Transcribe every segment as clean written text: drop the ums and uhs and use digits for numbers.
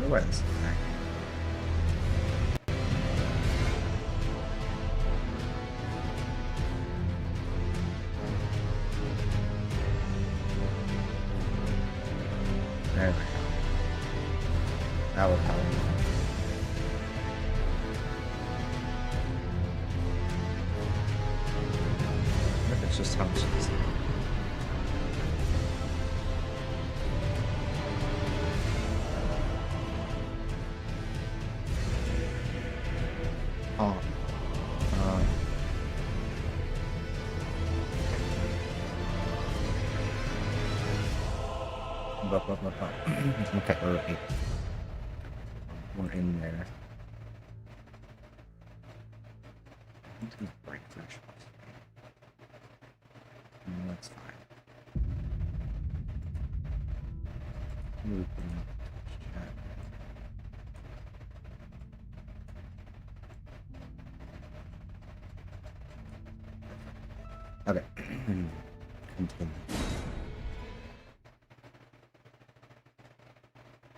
Where is it? There we go. That would help. What if it's just how much it is? Oh. Okay, we're right. We're in there. Break threshold. That's fine. Move them. Okay. Continue.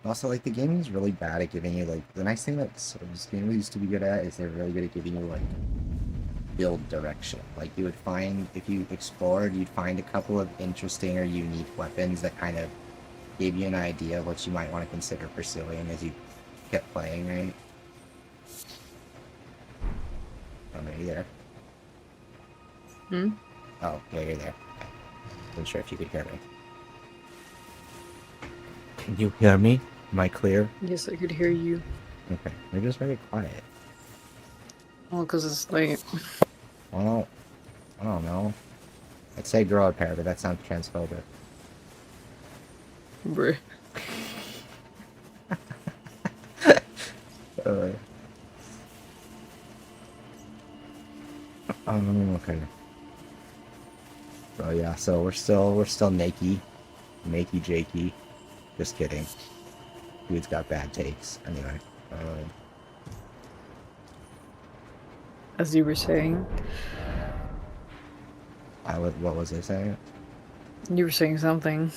Also, like, the gaming is really bad at giving you, like, the nice thing that Souls games used to be good at is they're really good at giving you, like, build direction. Like, you would find, if you explored, you'd find a couple of interesting or unique weapons that kind of gave you an idea of what you might want to consider pursuing as you kept playing, right? Oh, are you there? Hmm? Oh, yeah, you're there. Okay. Wasn't sure if you could hear me. Can you hear me? Am I clear? Yes, I could hear you. Okay, you're just very quiet. Well, because it's late. Well, I don't know. I'd say grow a pair, but that sounds transphobic. Bruh. Okay. So yeah, so we're still nakey jakey. Just kidding. Dude's got bad takes. Anyway. As you were saying. What was I saying? You were saying something.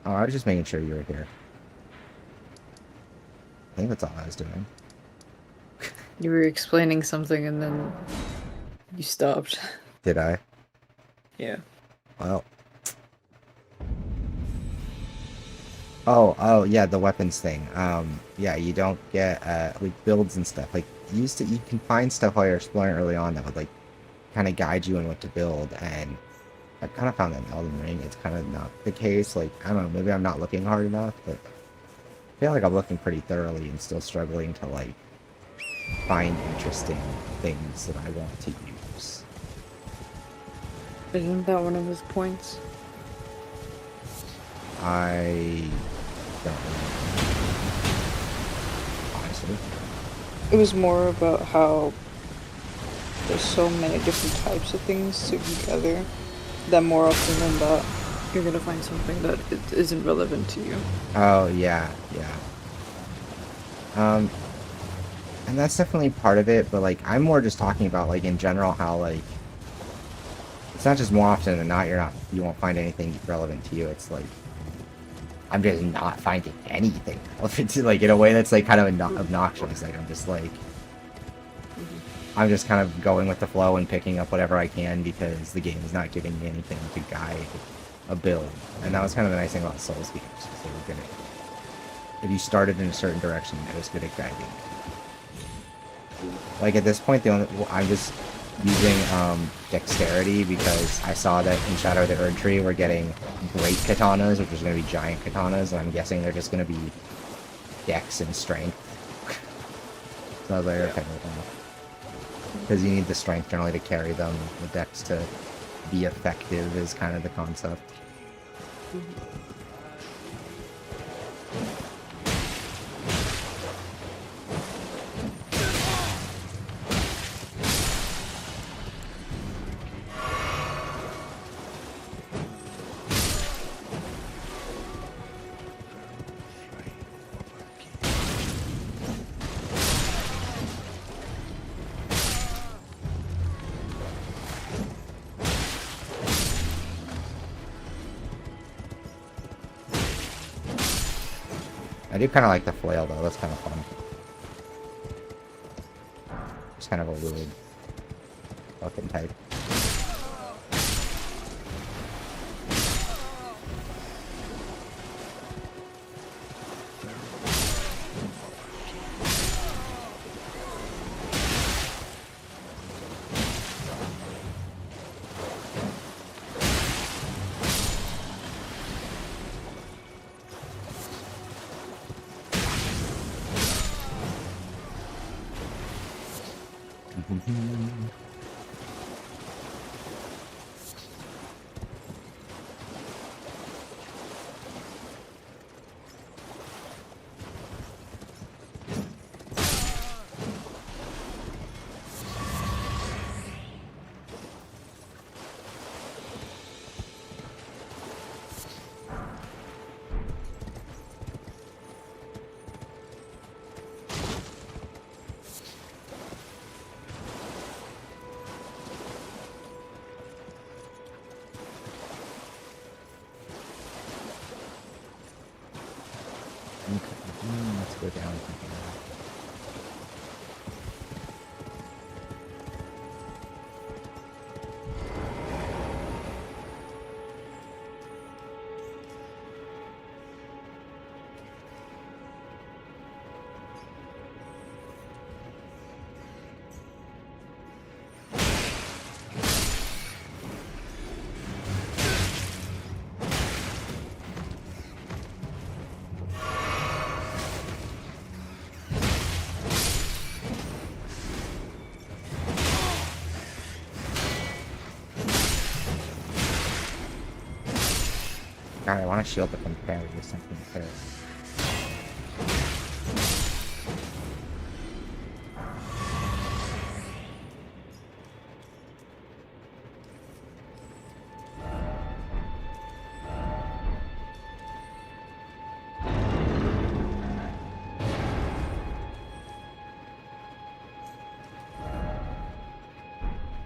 Oh, I was just making sure you were here. I think that's all I was doing. You were explaining something and then you stopped. Did I? Yeah. Well. Oh, yeah, the weapons thing. Yeah, you don't get, like, builds and stuff. Like, you can find stuff while you're exploring early on that would, like, kind of guide you in what to build, and I kind of found that in Elden Ring, it's kind of not the case. Like, I don't know, maybe I'm not looking hard enough, but I feel like I'm looking pretty thoroughly and still struggling to, like, find interesting things that I want to use. Isn't that one of his points? I don't know. Honestly. It was more about how there's so many different types of things together that more often than not, you're gonna find something that isn't relevant to you. Oh, yeah. And that's definitely part of it, but, like, I'm more just talking about, like, in general, how, like, it's not just more often than not, you won't find anything relevant to you. It's like, I'm just not finding anything relevant to, like, in a way that's, like, kind of obnoxious. Like, I'm just, like, I'm just kind of going with the flow and picking up whatever I can because the game is not giving me anything to guide a build, and that was kind of the nice thing about Souls games. Is they were good at, if you started in a certain direction, it was good at guiding. Like at this point, I'm just using dexterity because I saw that in Shadow of the Erd Tree we're getting great katanas, which is going to be giant katanas, and I'm guessing they're just going to be dex and strength. So I was like, okay, because you need the strength generally to carry them, the dex to be effective is kind of the concept. I do kind of like the flail though, that's kind of fun. It's kind of a weird fucking type. Let's go down. God, I want to shield it from parry or something parry.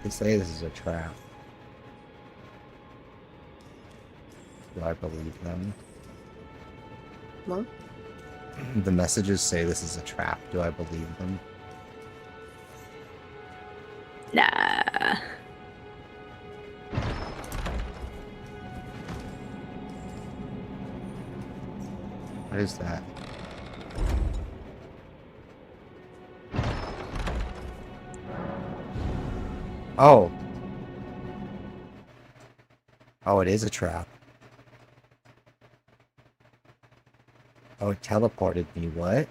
They say this is a trap. Do I believe them? What? The messages say this is a trap. Do I believe them? Nah. What is that? Oh. Oh, it is a trap. Oh, it teleported me. What?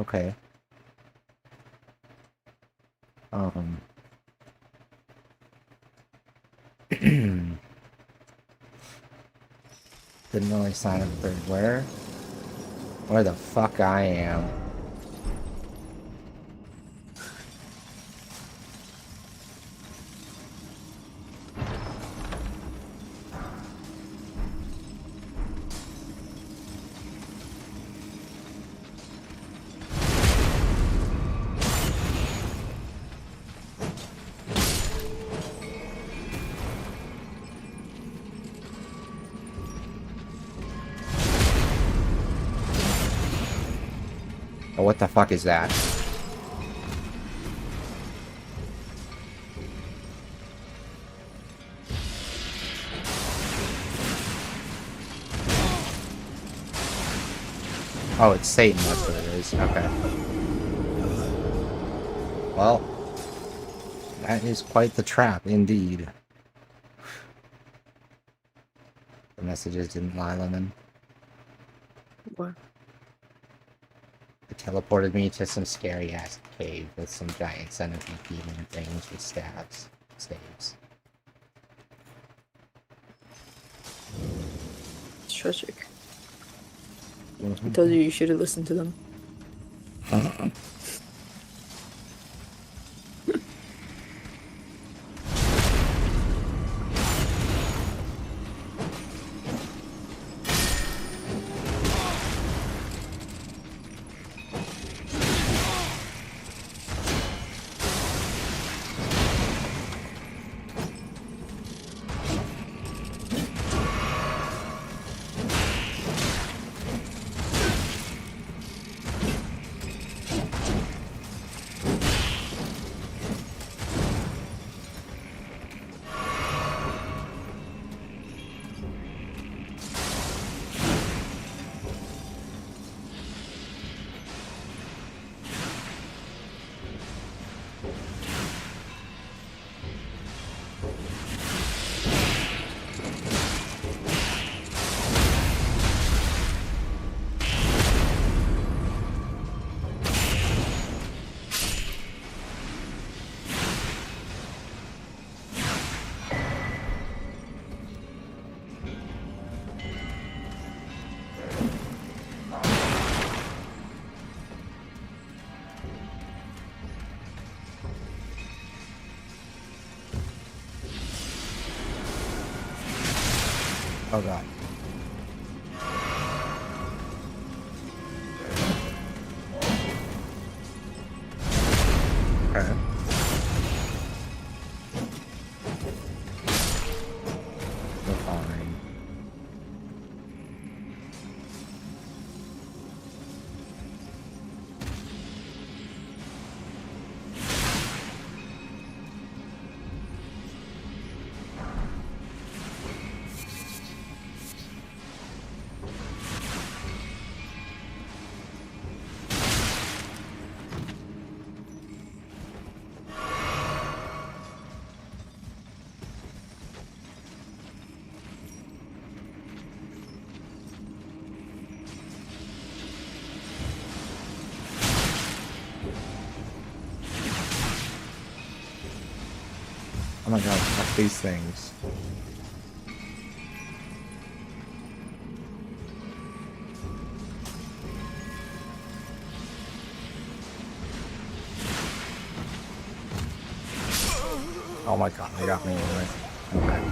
Okay. Didn't really sign up for where the fuck I am. Oh, what the fuck is that? Oh, it's Satan, that's what it is. Okay. Well, that is quite the trap, indeed. The messages didn't lie, Lemon. What? It teleported me to some scary-ass cave with some giant centipede demon things with staves. It's tragic. I Mm-hmm. told you should have listened to them. Oh god. Okay. We're fine. Oh my god, fuck these things. Oh my god, they got me anyway. Okay.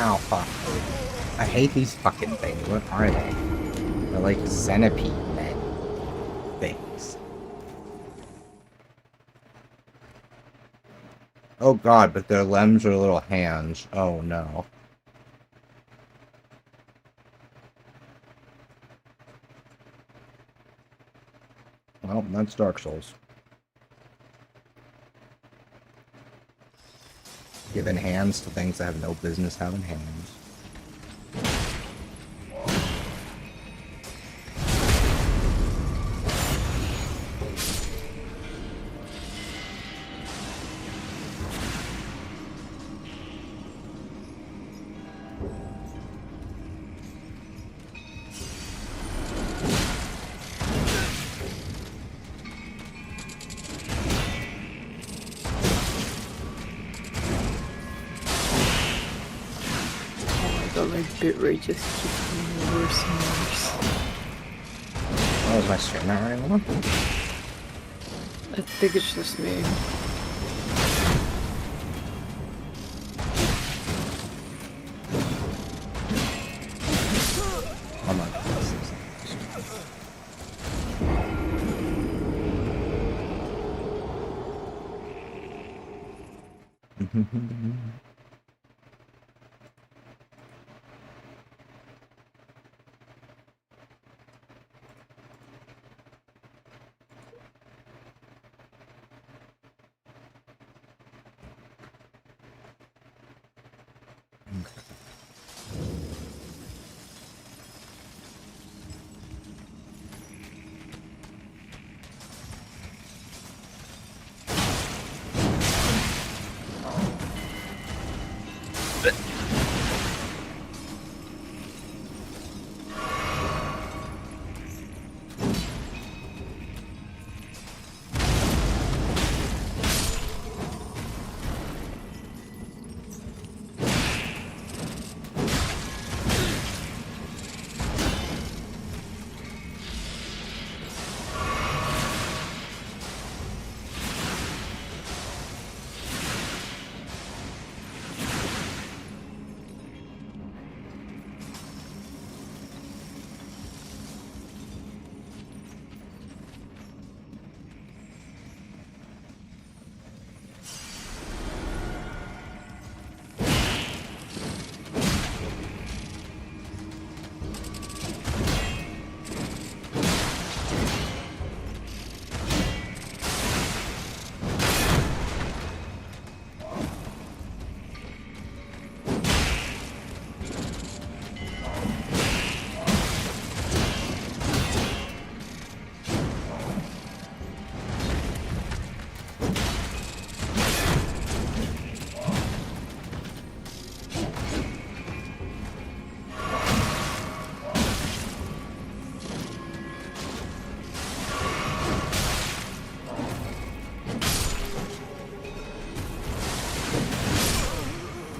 Ow, fuck. I hate these fucking things. What are they? They're like centipede men things. Oh god, but their limbs are little hands. Oh no. Well, that's Dark Souls. giving hands to things that have no business having hands. My bitrate just keeps getting worse and worse. Oh, is my stream not right now? I think it's just me. I'm on.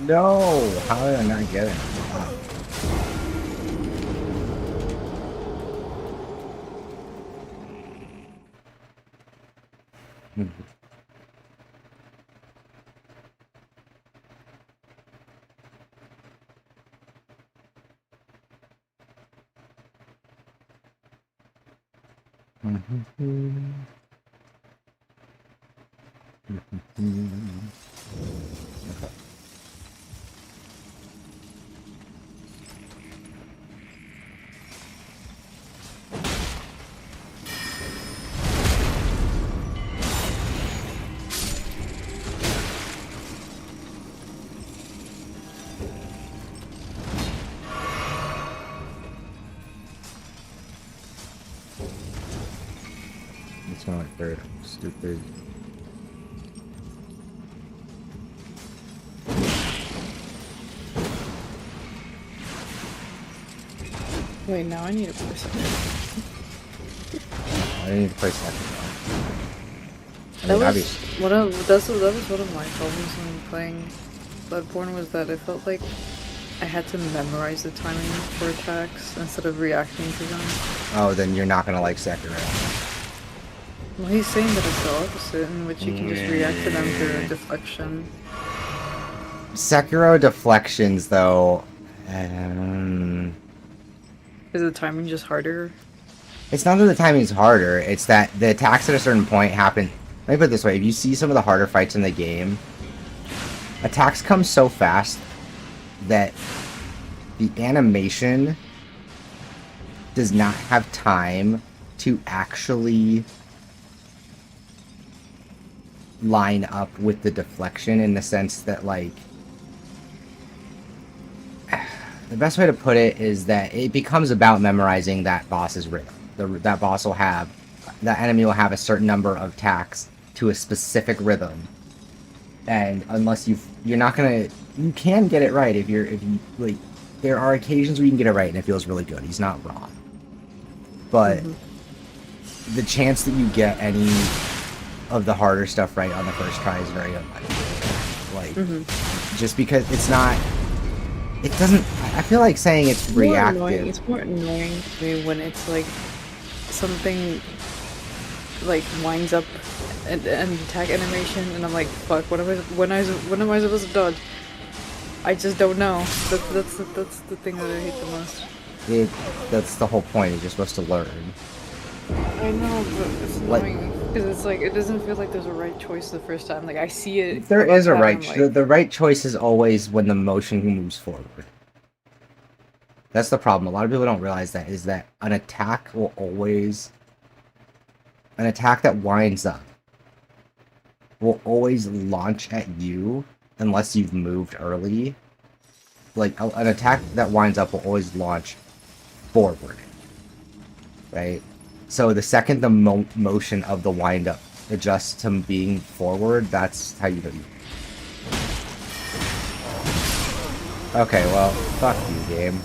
No! How did I not get it? It's not like they're stupid. Wait, now I need to play something. I need to play second now. That was one of my problems when playing Bloodborne, was that I felt like I had to memorize the timing for attacks instead of reacting to them. Oh, then you're not gonna like Sekiro. Well, he's saying that it's the opposite, in which you can just react to them through a deflection. Sekiro deflections, though, Is the timing just harder? it's not that the timing is harder, it's that the attacks at a certain point happen. Let me put it this way, if you see some of the harder fights in the game, attacks come so fast that the animation does not have time to actually line up with the deflection, in the sense that, like, the best way to put it is that it becomes about memorizing that boss's rhythm. That boss will have, that enemy will have a certain number of attacks to a specific rhythm, and unless you're not gonna, you can get it right if you like. There are occasions where you can get it right and it feels really good. He's not wrong, but the chance that you get any of the harder stuff right on the first try is very unlikely. Like, just because it's not. It doesn't. I feel like saying it's reactive. It's more annoying to me when it's like something like winds up an attack animation, and I'm like, fuck. When am I supposed to dodge? I just don't know. That's the thing that I hate the most. That's the whole point. You're supposed to learn. I know, but it's annoying because it's like it doesn't feel like there's a right choice the first time. Like I see it. There is a right. Like, the right choice is always when the motion moves forward. That's the problem. A lot of people don't realize that is that an attack will always. An attack that winds up will always launch at you unless you've moved early. Like an attack that winds up will always launch forward, right? So the second the motion of the wind up adjusts to being forward, that's how you do it. Okay, well, fuck you, game.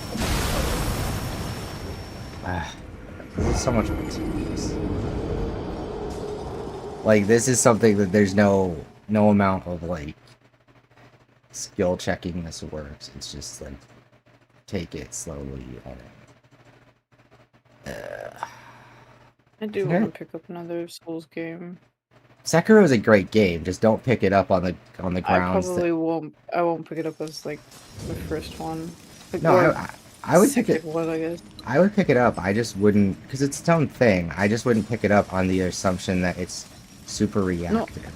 This is so much more tedious. Like, this is something that there's no amount of, like, skill checking this works. It's just, like, take it slowly. I do want to pick up another Souls game. Sekiro is a great game. Just don't pick it up on the grounds. I probably won't. I won't pick it up as like the first one. Like, no, I would pick it. One, I guess. I would pick it up. I just wouldn't, because it's its own thing. I just wouldn't pick it up on the assumption that it's super reactive. No.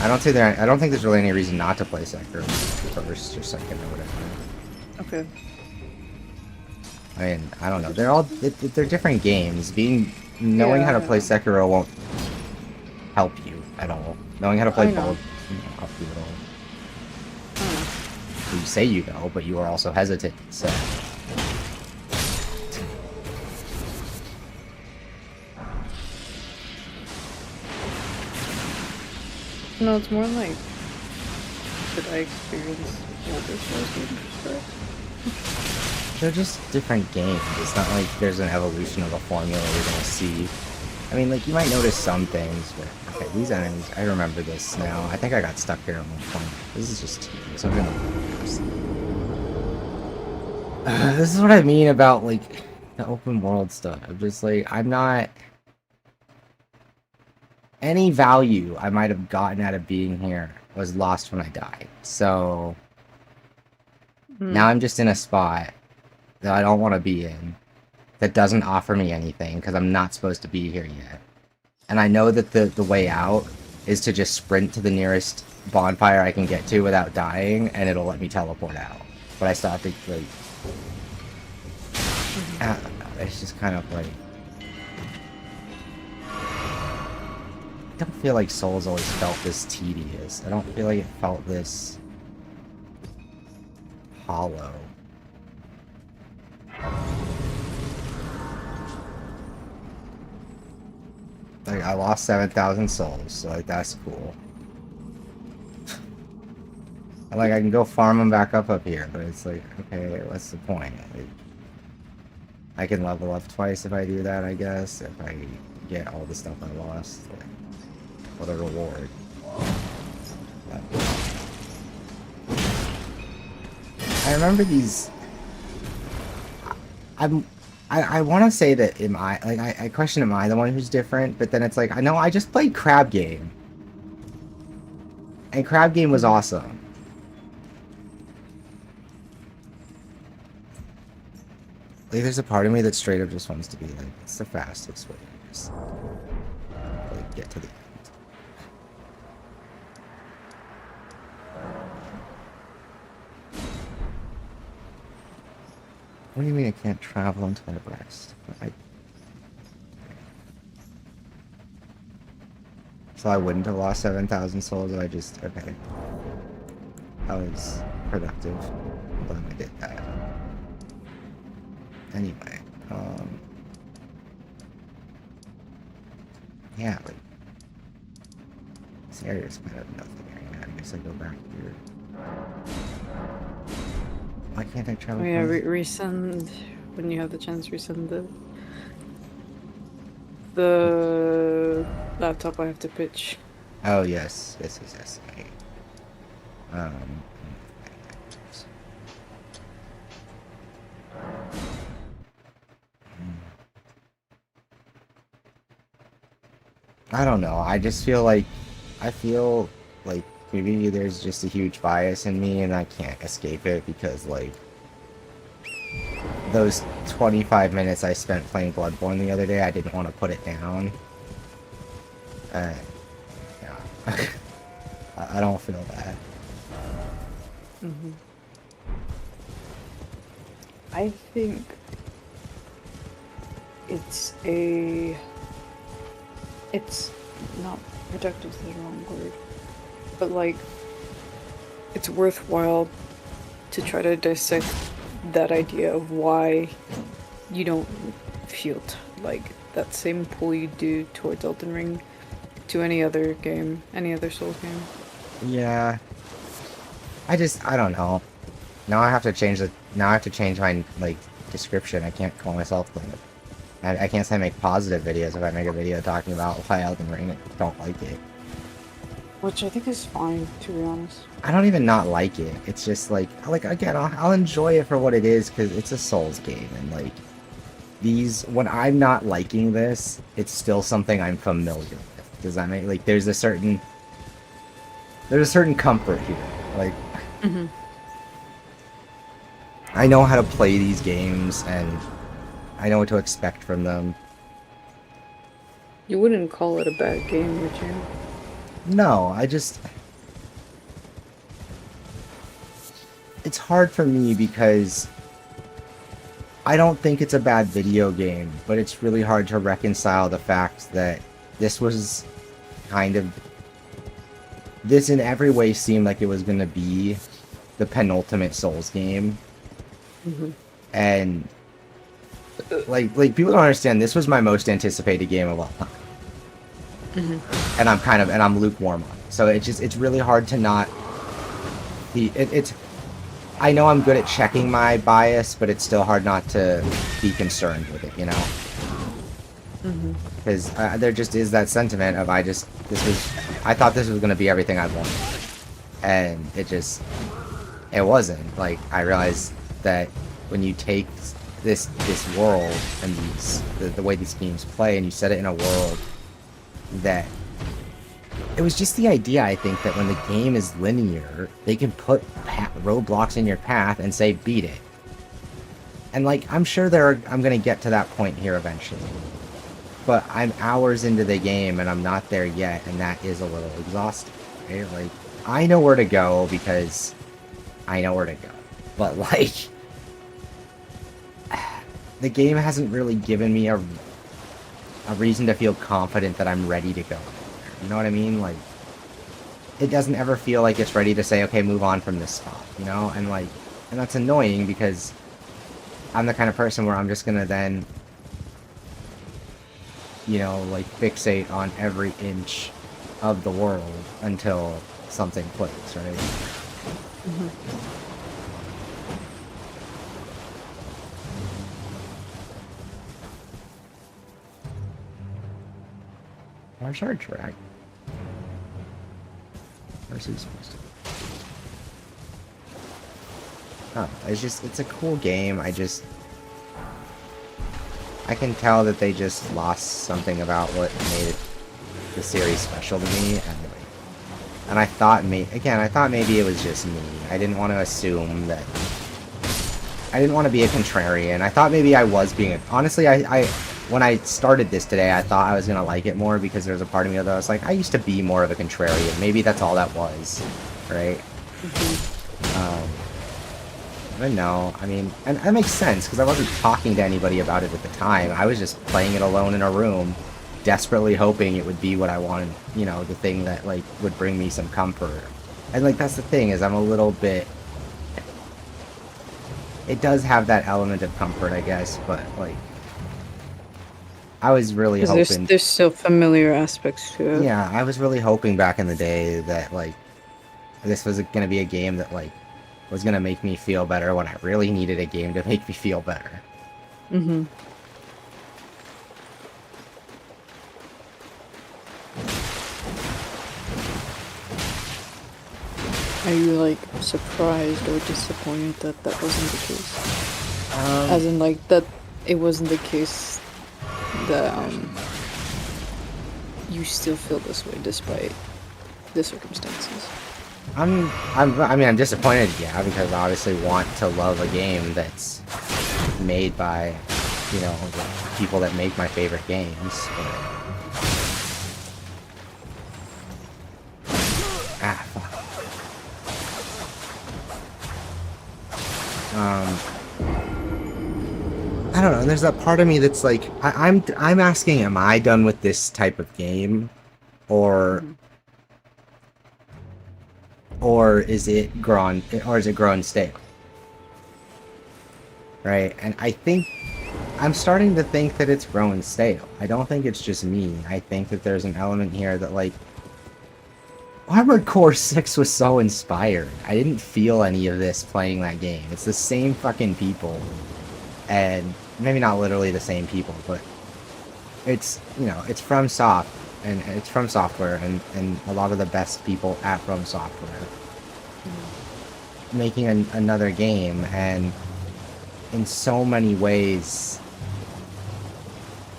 I don't think there's really any reason not to play Sekiro first or second or whatever. Okay. I mean, I don't know. They're different games. Knowing how to play Sekiro won't help you at all. Knowing how to play both won't help you at all. You say you know, but you are also hesitant. So. No, it's more like did I experience older Souls games first? They're just different games. It's not like there's an evolution of a formula you're gonna see. I mean, like, you might notice some things, but okay, these enemies, I remember this now. I think I got stuck here at one point. This is just tedious. I'm gonna this is what I mean about, like, the open world stuff. I'm just like, I'm not... Any value I might have gotten out of being here was lost when I died. So... Now I'm just in a spot that I don't want to be in, that doesn't offer me anything, because I'm not supposed to be here yet. And I know that the way out is to just sprint to the nearest bonfire I can get to without dying, and it'll let me teleport out. But I still have to, like... I don't know, it's just kind of like... I don't feel like Souls always felt this tedious. I don't feel like it felt this... hollow. Like, I lost 7,000 souls, so, like, that's cool. Like, I can go farm them back up here, but it's like, okay, what's the point? Like, I can level up twice if I do that, I guess, if I get all the stuff I lost. Like, what a reward. But, I remember these... I want to say that I question, am I the one who's different? But then it's like, I know I just played Crab Game. And Crab Game was awesome. Like, there's a part of me that straight up just wants to be like, it's the fastest way to just, like, get to the end. What do you mean I can't travel until I rest? So I wouldn't have lost 7,000 souls if I just... Okay. That was productive. I'm glad I did that. Anyway, yeah, like, this area is kind of nothing right now. I guess I go back here. Why can't I travel Oh yeah, from... resend when you have the chance. Resend the laptop I have to pitch. Oh, yes. Yes, yes, yes. Um, I don't know. I feel like maybe there's just a huge bias in me and I can't escape it because, like, those 25 minutes I spent playing Bloodborne the other day, I didn't want to put it down. Yeah. I don't feel that. Mm-hmm. I think it's not productive is the wrong word, but like it's worthwhile to try to dissect that idea of why you don't feel like that same pull you do towards Elden Ring to any other game, any other Souls game. Yeah. I don't know. Now I have to change my, like, description. I can't call myself, like, I can't say I make positive videos if I make a video talking about why Elden Ring I don't like it. Which I think is fine, to be honest. I don't even not like it. It's just like again, I'll enjoy it for what it is because it's a Souls game, and like when I'm not liking this, it's still something I'm familiar with. Does that make, like, there's a certain comfort here. Like, Mm-hmm. I know how to play these games and I know what to expect from them. You wouldn't call it a bad game, would you? No, it's hard for me because I don't think it's a bad video game, but it's really hard to reconcile the fact that this in every way seemed like it was going to be the penultimate Souls game. Mm-hmm. And like people don't understand, this was my most anticipated game of all time. Mm-hmm. And I'm lukewarm on it. So it's really hard to not I know I'm good at checking my bias, but it's still hard not to be concerned with it, you know? Because there just is that sentiment of I thought this was going to be everything I wanted. And it wasn't. Like, I realized that when you take this world and the way these games play and you set it in a world that it was just the idea, I think, that when the game is linear, they can put roadblocks in your path and say, beat it. And, like, I'm sure I'm going to get to that point here eventually. But I'm hours into the game and I'm not there yet, and that is a little exhausting, right? Like, I know where to go because I know where to go. But, like, the game hasn't really given me a reason to feel confident that I'm ready to go. You know what I mean? Like, it doesn't ever feel like it's ready to say, okay, move on from this spot, you know? And, like, and that's annoying because I'm the kind of person where I'm just gonna then, you know, like, fixate on every inch of the world until something clicks, right? Mm-hmm. Where's our drag? Where's he supposed to be? Oh, it's a cool game. I can tell that they just lost something about what made the series special to me, and I thought maybe it was just me. I didn't want to assume that. I didn't want to be a contrarian. I thought maybe I was being honestly, when I started this today, I thought I was gonna like it more because there's a part of me that I was like, I used to be more of a contrarian. Maybe that's all that was, right? But no, I mean, and that makes sense because I wasn't talking to anybody about it at the time. I was just playing it alone in a room, desperately hoping it would be what I wanted, you know, the thing that, like, would bring me some comfort. And like that's the thing is I'm a little bit. It does have that element of comfort, I guess, but like I was really Because hoping. there's still familiar aspects to it. Yeah, I was really hoping back in the day that like this was gonna be a game that like was gonna make me feel better when I really needed a game to make me feel better. Mm-hmm. Are you like surprised or disappointed that that wasn't the case? As in like that it wasn't the case that you still feel this way despite the circumstances. I mean, I'm disappointed, yeah, because I obviously want to love a game that's made by, you know, the people that make my favorite games. But... Ah, fuck. I don't know. There's that part of me that's like, I'm asking, am I done with this type of game, or is it grown stale? Right? And I think I'm starting to think that it's grown stale. I don't think it's just me. I think that there's an element here that like Armored Core 6 was so inspired. I didn't feel any of this playing that game. It's the same fucking people. And maybe not literally the same people, but it's, you know, it's from Soft, and it's from Software, and a lot of the best people at From Software making another game, and in so many ways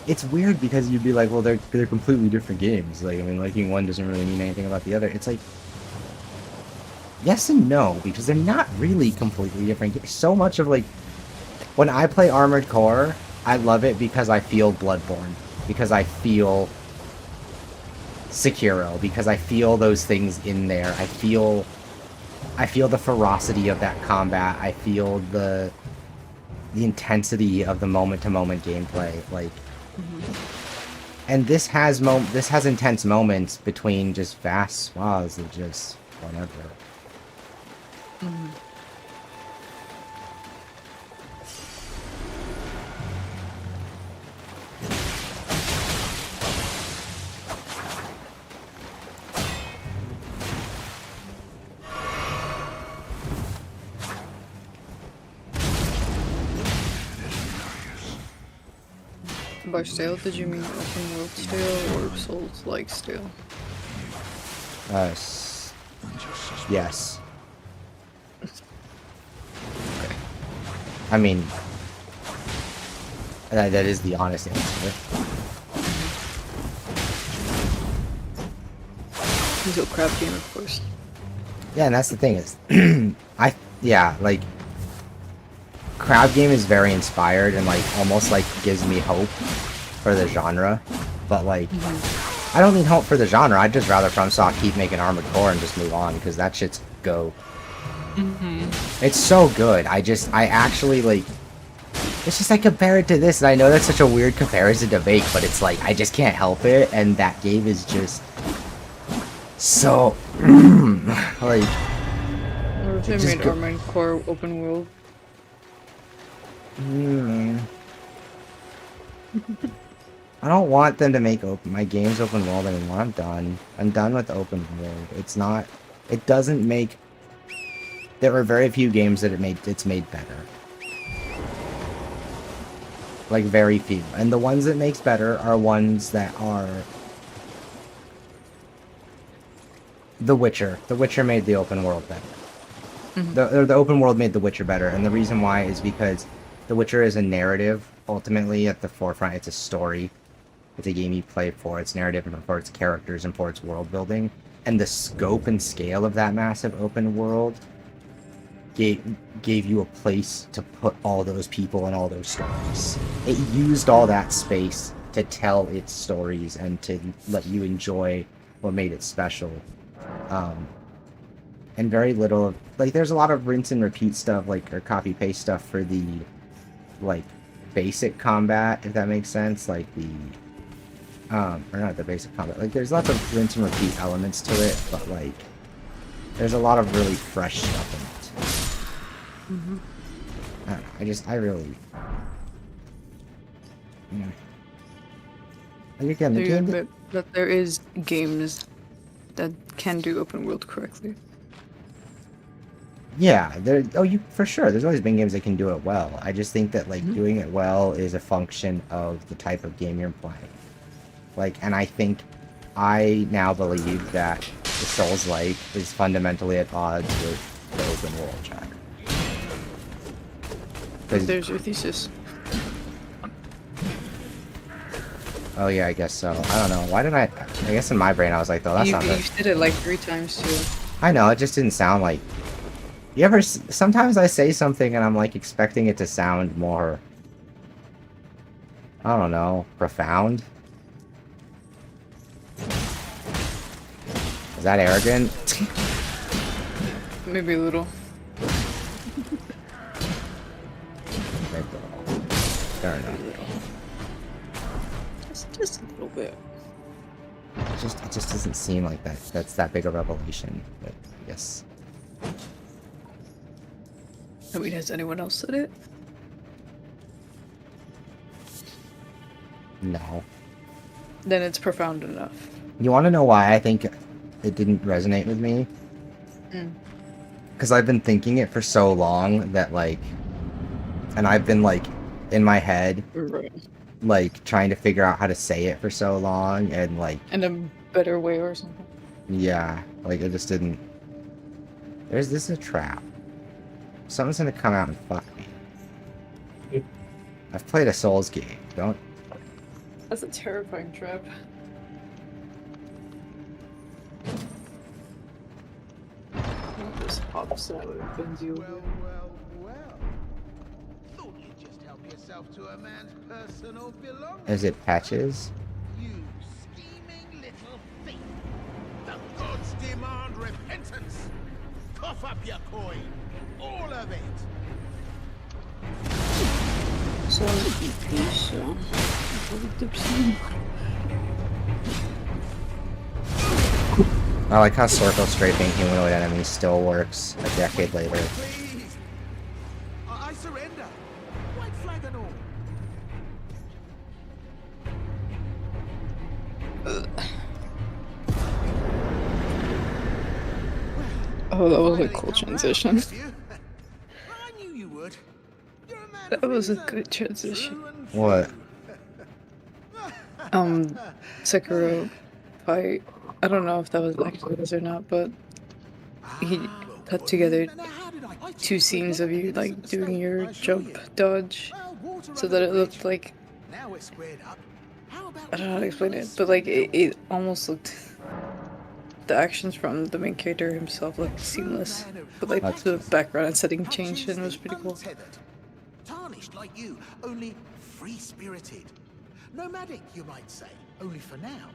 it's weird because you'd be like, well, they're completely different games. Like, I mean, liking one doesn't really mean anything about the other. It's like, yes and no, because they're not really completely different games. So much of like, when I play Armored Core, I love it because I feel Bloodborne, because I feel Sekiro, because I feel those things in there. I feel the ferocity of that combat. I feel the intensity of the moment-to-moment gameplay. Like, and this has intense moments between just vast swaths of just whatever. By stale, did you mean open world stale or Souls-like stale? Yes. I mean, that is the honest answer. He's a crap game, of course. Yeah, and that's the thing is, like, Crab Game is very inspired and like almost like gives me hope for the genre, but like I don't need hope for the genre. I'd just rather FromSoft keep making Armored Core and just move on because that shit's go. It's so good. I actually like. It's just I compare it to this, and I know that's such a weird comparison to make, but it's like I just can't help it, and that game is just so like. Or if they made Armored Core open world. I don't want them to make my games open world anymore. I'm done. I'm done with open world. It's not. It doesn't make. There are very few games that it's made better. Like very few, and the ones it makes better are ones that are. The Witcher. The Witcher made the open world better. The open world made The Witcher better, and the reason why is because The Witcher is a narrative, ultimately, at the forefront. It's a story. It's a game you play for its narrative and for its characters and for its world building. And the scope and scale of that massive open world gave you a place to put all those people and all those stories. It used all that space to tell its stories and to let you enjoy what made it special. And very little, like, there's a lot of rinse and repeat stuff, like, or copy paste stuff for the, like, basic combat, if that makes sense, like the, or not the basic combat, like, there's lots of rinse and repeat elements to it, but, like, there's a lot of really fresh stuff in it. Mm-hmm. I don't know. I really, you know. Like again, So the you game. admit that there is games that can do open world correctly. Yeah, there. Oh, you for sure. There's always been games that can do it well. I just think that like Mhm. doing it well is a function of the type of game you're playing. Like, and I now believe that the Souls-like is fundamentally at odds with the open world genre. But 'Cause- there's your thesis. oh yeah, I guess so. I don't know. Why did I guess in my brain I was like, though that's not You it. said it like 3 times too. I know, it just didn't sound like. You ever? Sometimes I say something and I'm like expecting it to sound more. I don't know, profound. Is that arrogant? Maybe a little. Fair enough. Just a little bit. It just doesn't seem like that's that big a revelation. But yes. I mean, has anyone else said it? No. Then it's profound enough. You want to know why I think it didn't resonate with me? Because I've been thinking it for so long that like, and I've been like in my head, Right. like trying to figure out how to say it for so long, and like, In a better way or something. yeah, like it just didn't. This is a trap. Someone's gonna come out and fuck me. I've played a Souls game. Don't. That's a terrifying trap. Just hops out and bends you over. Well. Thought you'd just help yourself to a man's personal belongings. Is it Patches? You scheming little thief. The gods demand repentance. Cough up your coin. All of it. So, pizza. I like how circle strafing humanoid enemies still works a decade later. Please. I surrender. White flag and all. Oh, that was a Finally cool come round, transition. have you? I knew you would. You're a man That of was a reason. good transition. True and What? Sekiro fight. I don't know if that was actually this or not, but he put together two scenes of you like doing your jump dodge so that it looked like, Now we're squared up. How about I don't know how to explain it, but like it almost looked, the actions from the main character himself looked seamless, but like the background and setting changed and it was pretty cool. Tarnished like you, only free-spirited. Nomadic, you might say. Only for now.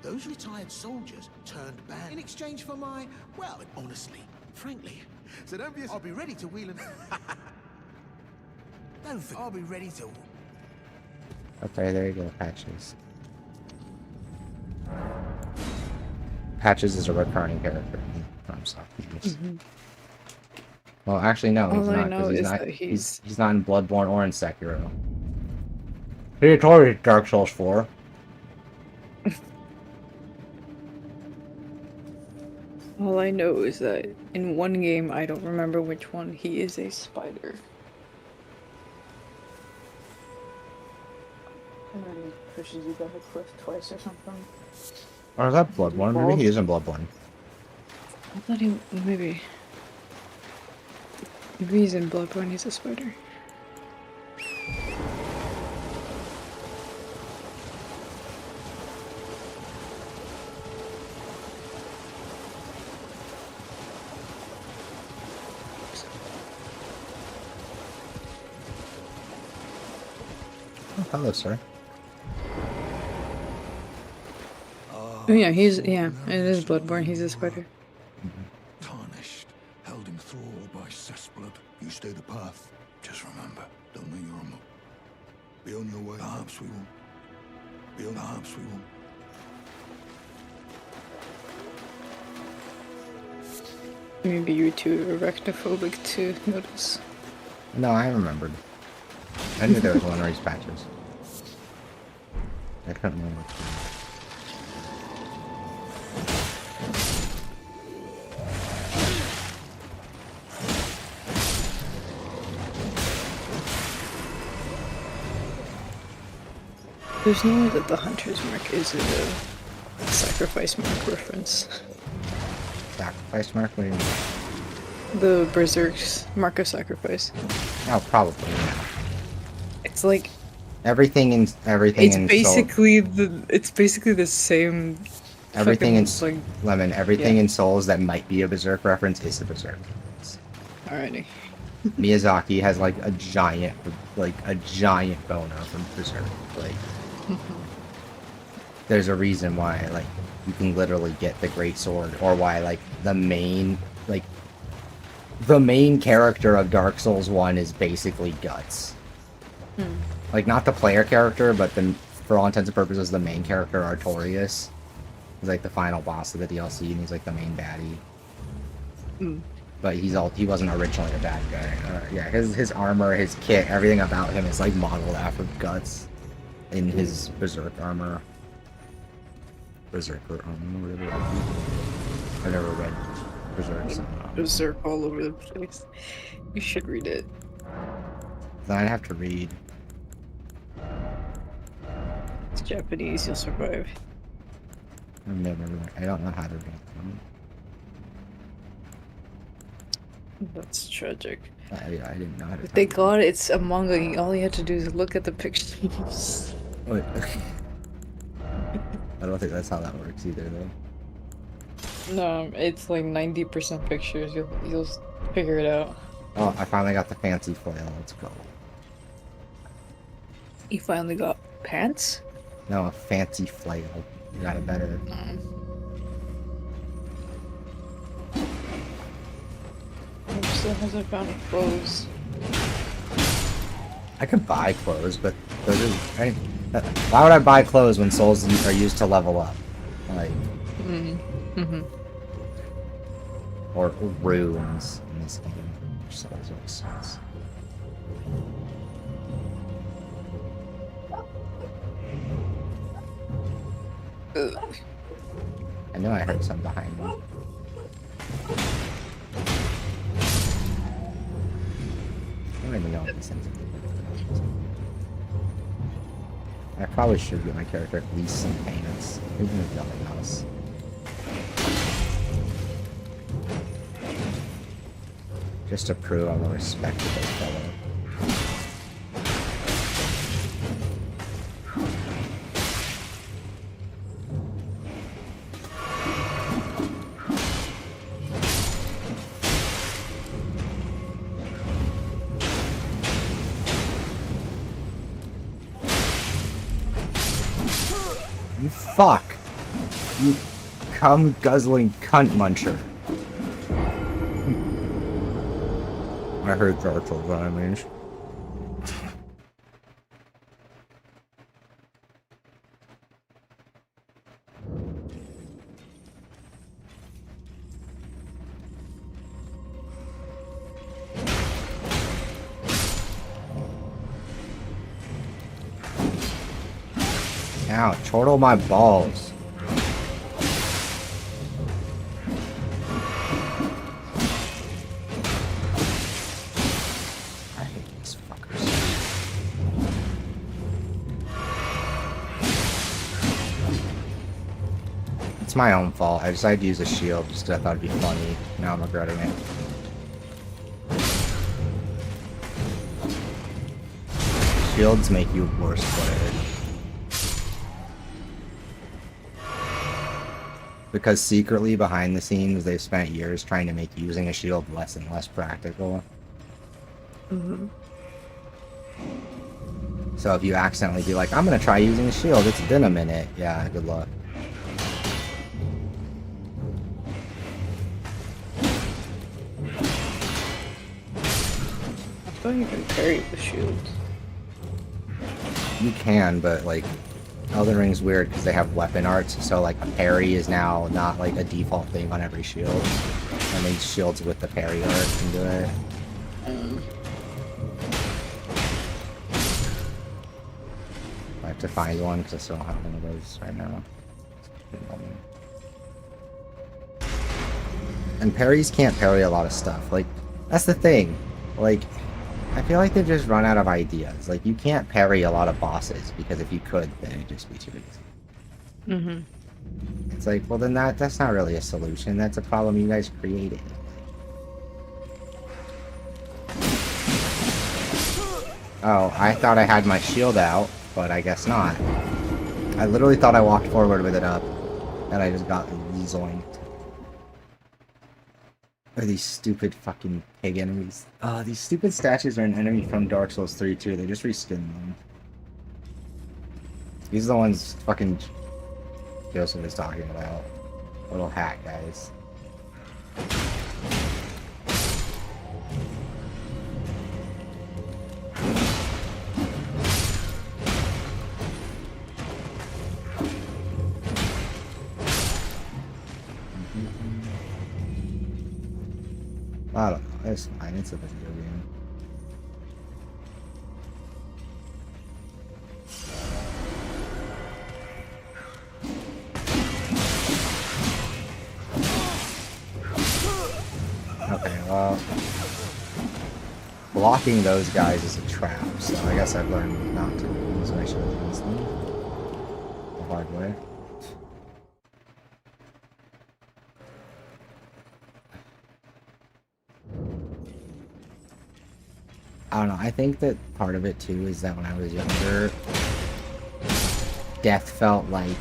Those retired soldiers turned bad in exchange for my, well, honestly, frankly. So don't be. I'll be ready to wheel and. Don't think I'll be ready to. Okay, there you go, Patches. Patches is a recurring character from Soft. Well, actually, no, he's All I not. know 'Cause he's is not. that He's not in Bloodborne or in Sekiro. He told you Dark Souls 4. All I know is that in one game, I don't remember which one, he is a spider. And then he pushes you down the cliff twice or something. Or is that Bloodborne? Maybe he is in Bloodborne. I thought he, maybe he's in Bloodborne, he's a spider. Oh, hello, sir. Oh yeah, it is Bloodborne, he's a spider. Tarnished, held in thrall by cessblood. You stay the path. Just remember, don't know you're on the... Be on your way. Perhaps we will. Be on perhaps we will. Maybe you're too arachnophobic to notice. No, I remembered. I knew there was one of these patches. I couldn't remember. There's no way that the hunter's mark is a sacrifice mark reference. Sacrifice mark? What do you mean? The berserk's mark of sacrifice. Oh, probably. Yeah. It's like Everything in it's basically the same. Everything in fucking, Lemon. Everything yeah. in Souls that might be a berserk reference is a berserk reference. Alrighty. Miyazaki has like a giant boner from berserk. Like, there's a reason why like you can literally get the great sword, or why like the main character of Dark Souls 1 is basically Guts. Like, not the player character, but for all intents and purposes, the main character, Artorias, is like the final boss of the DLC, and he's like the main baddie. But he wasn't originally a bad guy. Yeah, his armor, his kit, everything about him is like modeled after Guts in his berserk armor. Berserker armor, whatever it would be. I never read Berserk, so Berserk all over the place. You should read it. then I'd have to read. It's Japanese, you'll survive. I don't know how to read them. That's tragic. I didn't know how to. But thank God it's a manga. All you have to do is look at the pictures. Wait. I don't think that's how that works either, though. No, it's like 90% pictures. You'll figure it out. Oh, I finally got the fancy flail. Let's go. You finally got pants? No, a fancy flail. You got it better. Still hasn't found clothes. I could buy clothes, but those are. Why would I buy clothes when souls are used to level up? Like. Or runes in this game, which doesn't make sense. Ugh. I know I heard some behind me. I don't even know what this is. I probably should get my character at least some pants, even if nothing else. Just to prove I'm a respectable fellow. You fuck! You cum-guzzling cunt muncher. I heard Dark Souls enemies. Ow, chortle my balls. I hate these fuckers. It's my own fault. I decided to use a shield just because I thought it'd be funny. Now I'm regretting it. Shields make you a worse player. Because secretly, behind the scenes, they've spent years trying to make using a shield less and less practical. So if you accidentally be like, I'm gonna try using a shield, it's been a minute. Yeah, good luck. I thought you can parry the shield. You can, but like, Elden Ring's weird because they have weapon arts, so like a parry is now not like a default thing on every shield. And then shields with the parry arc into it. I have to find one because I still don't have one of those right now. And parries can't parry a lot of stuff. Like, that's the thing. Like, I feel like they've just run out of ideas. Like, you can't parry a lot of bosses because if you could, then it'd just be too easy. Mm-hmm. It's like, well, then that's not really a solution. That's a problem you guys created. Oh, I thought I had my shield out, but I guess not. I literally thought I walked forward with it up, and I just got zoinked. Or these stupid fucking pig enemies. These stupid statues are an enemy from Dark Souls 3 too. They just reskin them. These are the ones fucking Joseph is talking about. Little hat guys. I don't know, it's fine, it's a video game. Okay, well, blocking those guys is a trap, so I guess I've learned not to use my shield against them the hard way. I don't know, I think that part of it too is that when I was younger, death felt like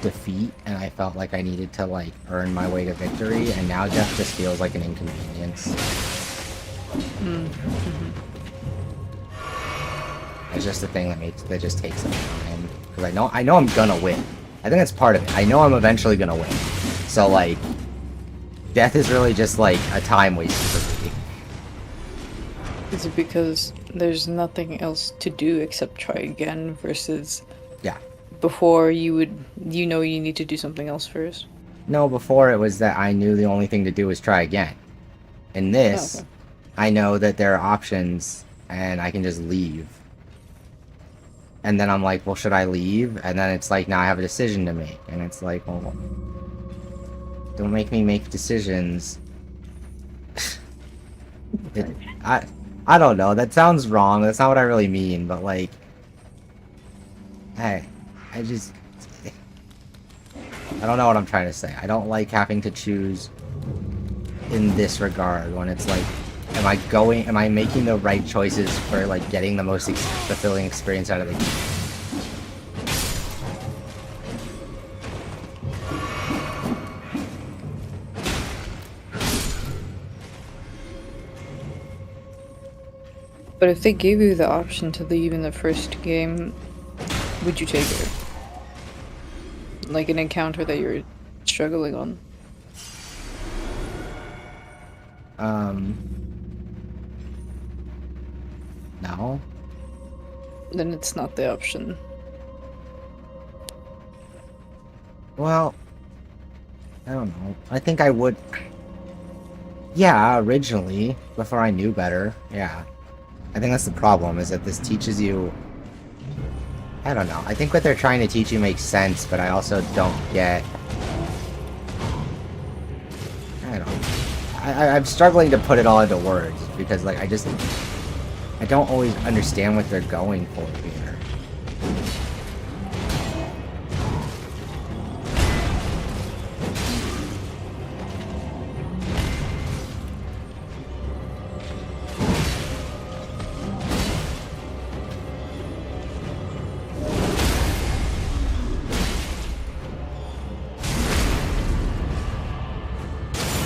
defeat, and I felt like I needed to like earn my way to victory, and now death just feels like an inconvenience. Mm-hmm. It's just a thing that just takes some time, because I know I'm gonna win. I think that's part of it. I know I'm eventually gonna win, so like death is really just like a time waste for me. Is it because there's nothing else to do except try again versus Yeah. before you need to do something else first? No, before it was that I knew the only thing to do was try again. In this, Oh, okay. I know that there are options and I can just leave. And then I'm like, well, should I leave? And then it's like, now I have a decision to make. And it's like, well, don't make me make decisions. I don't know. That sounds wrong. That's not what I really mean. But like, hey, I don't know what I'm trying to say. I don't like having to choose in this regard when it's like, am I making the right choices for like getting the most fulfilling experience out of the game? But if they gave you the option to leave in the first game, would you take it? Like an encounter that you're struggling on? No. Then it's not the option. Well, I don't know. I think I would. Yeah, originally, before I knew better. Yeah. I think that's the problem, is that this teaches you... I don't know. I think what they're trying to teach you makes sense, but I also don't get... I don't know. I'm struggling to put it all into words, because, like, I don't always understand what they're going for here.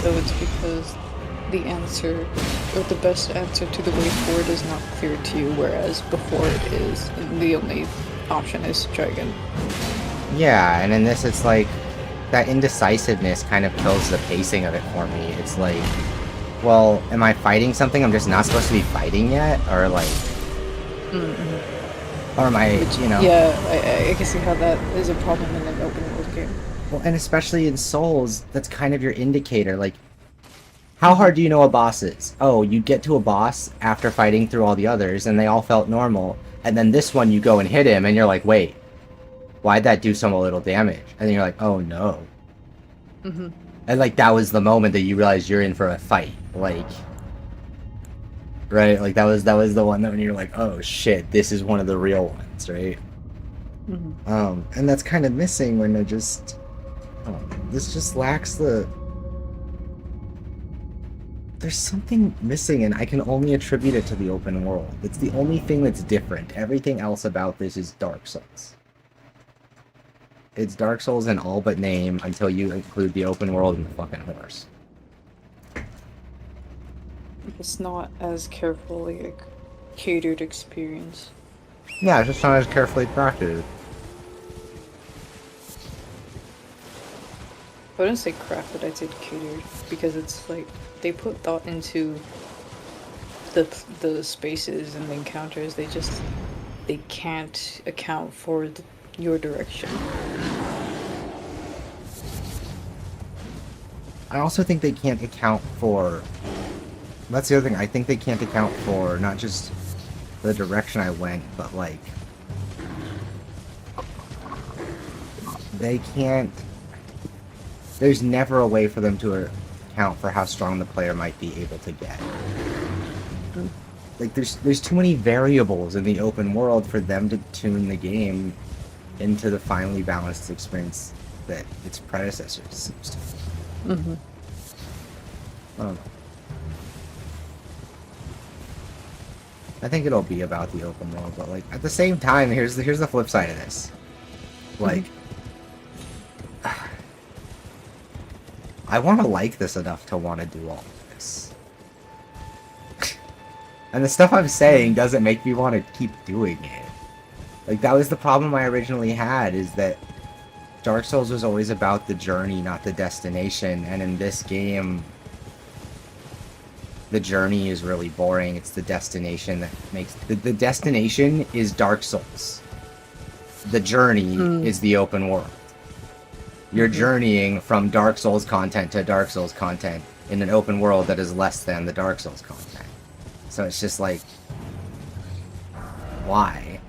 So it's because the answer, or the best answer to the way forward is not clear to you, whereas before it is, and the only option is to try again. Yeah, and in this it's like, that indecisiveness kind of kills the pacing of it for me. It's like, well, am I fighting something I'm just not supposed to be fighting yet? Or like... Or am I, you know... Yeah, I can see how that is a problem in an open world game. Well, and especially in Souls, that's kind of your indicator. Like, How hard do you know a boss is? Oh, you get to a boss after fighting through all the others, and they all felt normal. And then this one, you go and hit him, and you're like, wait, why'd that do so little damage? And then you're like, oh no. Mm-hmm. And like, that was the moment that you realized you're in for a fight. Like, right? Like, that was the one that when you're like, oh shit, this is one of the real ones, right? Mm-hmm. And that's kind of missing when they're just... this just lacks the... There's something missing, and I can only attribute it to the open world. It's the only thing that's different. Everything else about this is Dark Souls. It's Dark Souls in all but name until you include the open world and the fucking horse. It's not as carefully like, catered experience. Yeah, it's just not as carefully crafted. I wouldn't say crafted, I'd say catered, because it's like they put thought into the spaces and the encounters. They can't account for your direction. I also think they can't account for... That's the other thing. I think they can't account for not just the direction I went, but like... They can't... There's never a way for them to account for how strong the player might be able to get. Like, there's too many variables in the open world for them to tune the game into the finely balanced experience that its predecessors seems to. Mm-hmm. I don't know. I think it'll be about the open world, but like at the same time, here's the flip side of this. Like, I want to like this enough to want to do all of this. And the stuff I'm saying doesn't make me want to keep doing it. Like, that was the problem I originally had, is that Dark Souls was always about the journey, not the destination. And in this game, the journey is really boring. It's the destination that makes... The destination is Dark Souls. The journey is the open world. You're journeying from Dark Souls content to Dark Souls content in an open world that is less than the Dark Souls content. So it's just like... Why?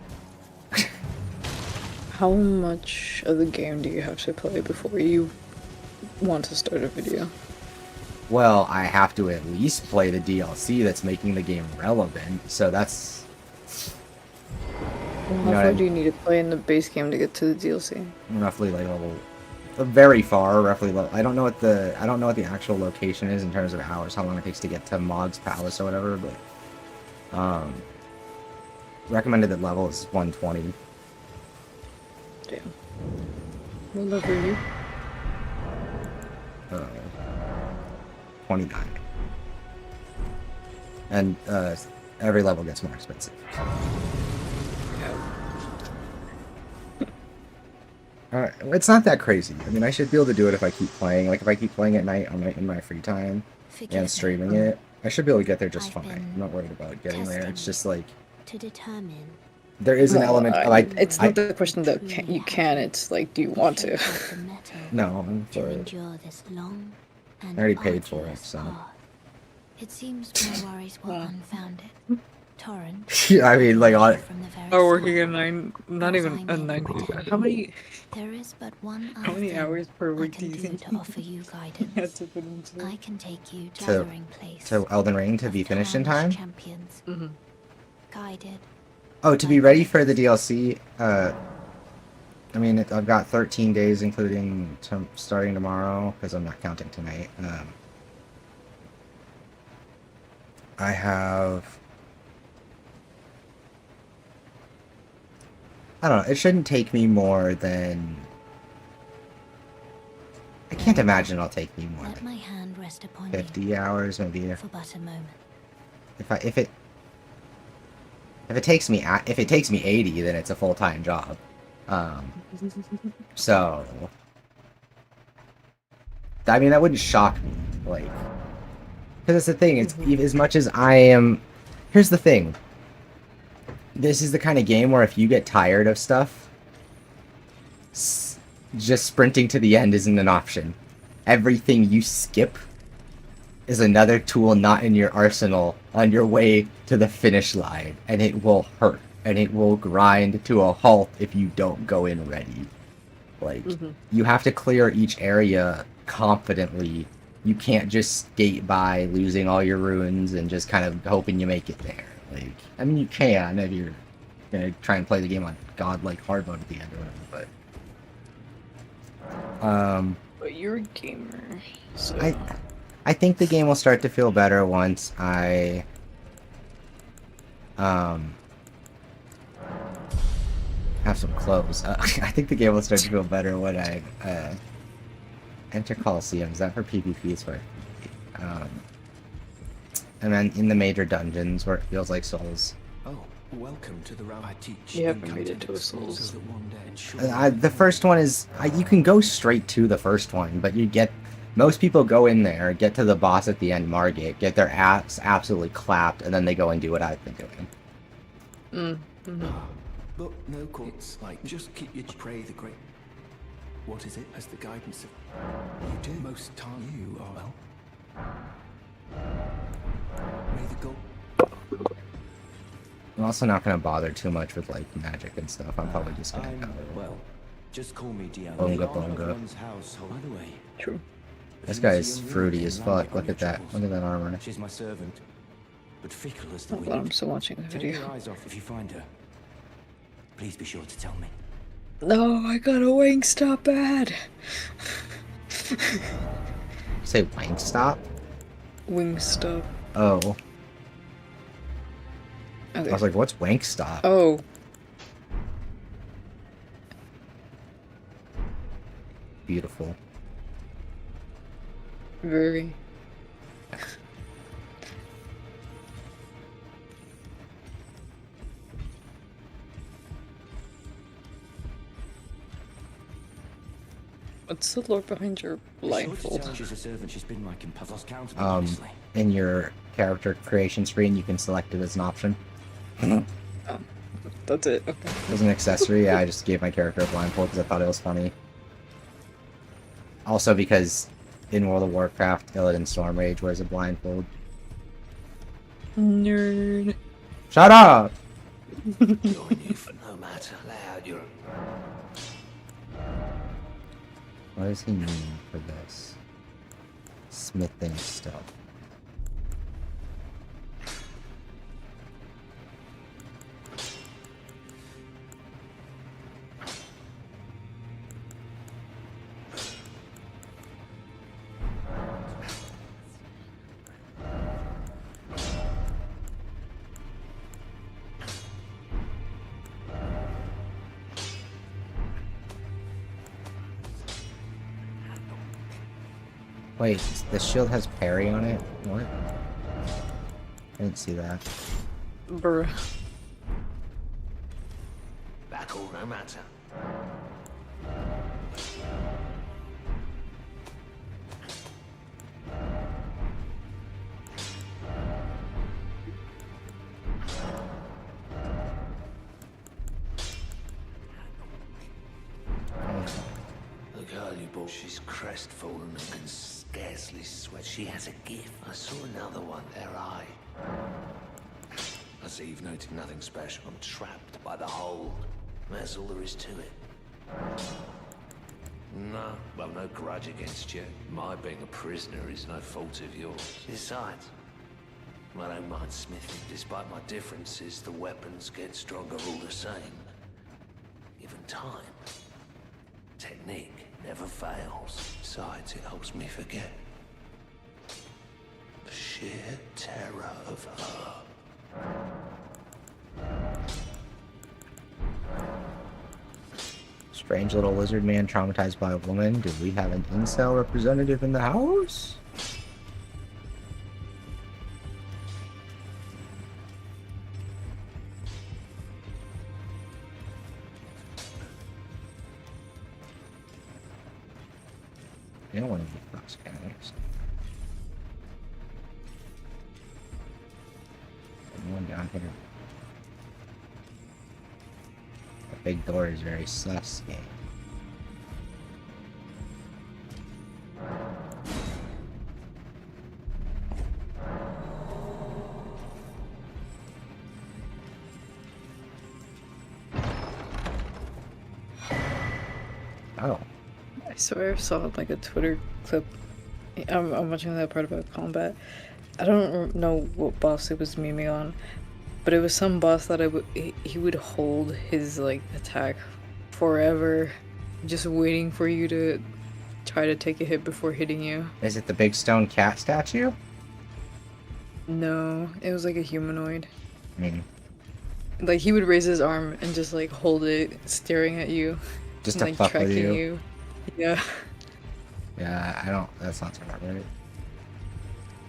How much of the game do you have to play before you want to start a video? Well, I have to at least play the DLC that's making the game relevant, so that's... How far do you need to play in the base game to get to the DLC? Roughly like level... Very far, roughly level... I don't know what the actual location is in terms of hours, how long it takes to get to Mog's Palace or whatever, but... recommended that level is 120. Damn. What level are you? 29. And every level gets more expensive. It's not that crazy. I mean, I should be able to do it if I keep playing. Like, if I keep playing at night in my free time and streaming it, I should be able to get there just fine. I'm not worried about getting there. It's just like... To determine. There is an element of, like... It's not the question that you can, it's like, do you want to? No, I'm for it. I already paid for it, so... It seems my worries were unfounded. Torrent. I mean, like, on... Are working at 9, not even a 9. How many... There is but one How many hours per week do you think to offer you guidance? I can take you to gathering place. To Elden Ring to be finished in time? Champions. Guided. Oh, to be ready for the DLC, I mean, I've got 13 days, including starting tomorrow, because I'm not counting tonight. I have... I don't know, it shouldn't take me more than... I can't imagine it'll take me more than my hand rest upon 50 hours, maybe. For but a moment. If it takes me 80, then it's a full-time job. So... I mean, that wouldn't shock me, like... Because that's the thing, it's as much as I am... Here's the thing. This is the kind of game where if you get tired of stuff, just sprinting to the end isn't an option. Everything you skip is another tool not in your arsenal on your way to the finish line, and it will hurt, and it will grind to a halt if you don't go in ready. Like, you have to clear each area confidently. You can't just skate by losing all your runes and just kind of hoping you make it there. Like, I mean, you can if you're gonna try and play the game on godlike hard mode at the end or whatever, but But you're a gamer, so I think the game will start to feel better once I have some clothes. I think the game will start to feel better when I enter Coliseum. Is that for PvP? It's for and then in the major dungeons where it feels like Souls. Oh, welcome to the round I teach. you haven't made it to a Souls. The first one is you can go straight to the first one, but most people go in there, get to the boss at the end, Margate, get their ass absolutely clapped, and then they go and do what I've been doing. But no courts, like just keep your pray the great. What is it? As the guidance of you do most time you are well. May the go. I'm also not going to bother too much with like magic and stuff. I'm probably just going to go. Well, just call me Diablo. Bonga bonga. By the way, True. This guy's fruity as fuck. Look at that. Look at that armor. she's my servant, but fickle as the Hold on, I'm wind. still watching the Take your video. eyes off if you find her. Please be sure to tell me. No, I got a Wingstop ad. Say Wingstop? Wingstop. Oh. Okay. I was like, what's Wingstop? Oh. Beautiful. Very. What's the lore behind your blindfold? She's a servant. She's been my companion. I've lost count of them, Um, honestly. in your character creation screen, you can select it as an option. That's it. Okay. As an accessory, yeah, I just gave my character a blindfold because I thought it was funny. Also because in World of Warcraft, Illidan Stormrage wears a blindfold. Nerd. Shut up! You're new for no matter loud. You're What does he mean for this? Smithing stuff. Wait, the shield has parry on it? What? I didn't see that. Bruh. back all no matter. The girl you bought, she's crestfallen and can scarcely sweat. She has a gift. I saw another one, their eye. I see you've noted nothing special. I'm trapped by the hold. That's all there is to it. No, well, no grudge against you. My being a prisoner is no fault of yours. Besides, I don't mind smithing. Despite my differences, the weapons get stronger all the same. Given time. Technique never fails. Besides, it helps me forget the sheer terror of her. Strange little lizard man traumatized by a woman. Do we have an incel representative in the house? You don't want to be cross cannons. Anyone down here? The big door is very sus, game. Oh. I swear I saw like a Twitter clip. I'm watching that part about combat. I don't know what boss it was memeing on, but it was some boss that he would hold his like attack forever, just waiting for you to try to take a hit before hitting you. Is it the big stone cat statue? No, it was like a humanoid. Hmm. Like he would raise his arm and just like hold it, staring at you, Just and, to like fuck with tracking you. you. Yeah. Yeah, I don't. That sounds about right.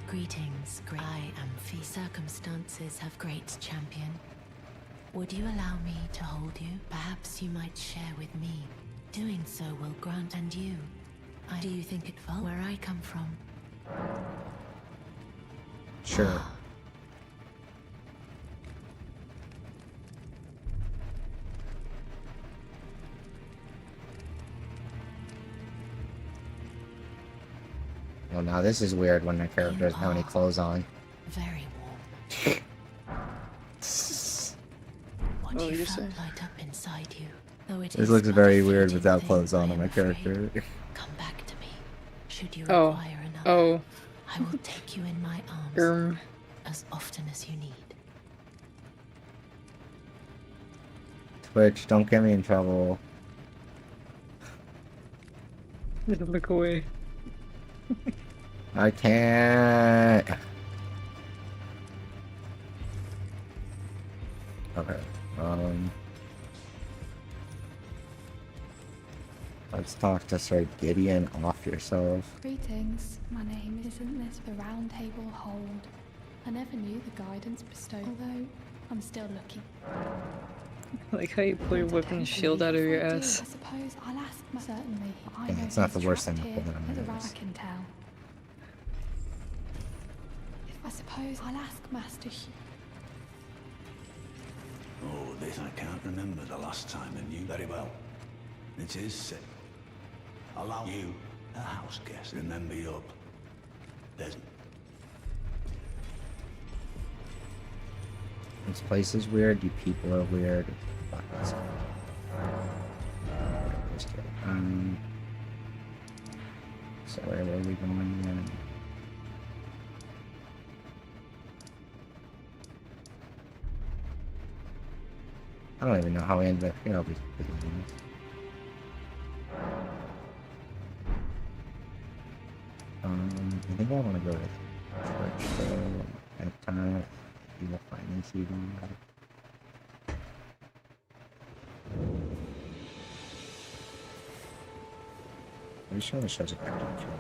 Greetings, I am Fee. Circumstances have great champion. Would you allow me to hold you? Perhaps you might share with me. Doing so will grant and you. Do you think it felt where I come from? Sure. Well, now this is weird when the character doesn't have any clothes on. Very warm. What Oh, you you felt say? light up inside you. Though it This is looks but a very weird fleeting without thing, clothes on I on my am afraid. character. Come back to me. Should you Oh. require another, Oh. I will take you in my arms as often as you need. Twitch, don't get me in trouble. Look away. I can't. Okay. Let's talk to Sir Gideon off yourself. Greetings, my name isn't this the round table hold. I never knew the guidance bestowed, although I'm still looking. Like how you pull your weapon shield out of your If I do, ass. I suppose I'll ask my certainly. I Yeah, know it's not he's the worst trapped thing to here, pull it on as your far ass. as I can tell. If I suppose I'll ask Master Oh, this I can't remember the last time I knew very well. It is sick. Allow you, a house guest, remember you up. There's This place is weird, you people are weird. Fuck this. Just kidding. So where were we going again? I don't even know how we ended up here. I'll be completely honest. I think I want to go to church though. At time, you will find me TV. Are you sure the shows it back to the kill?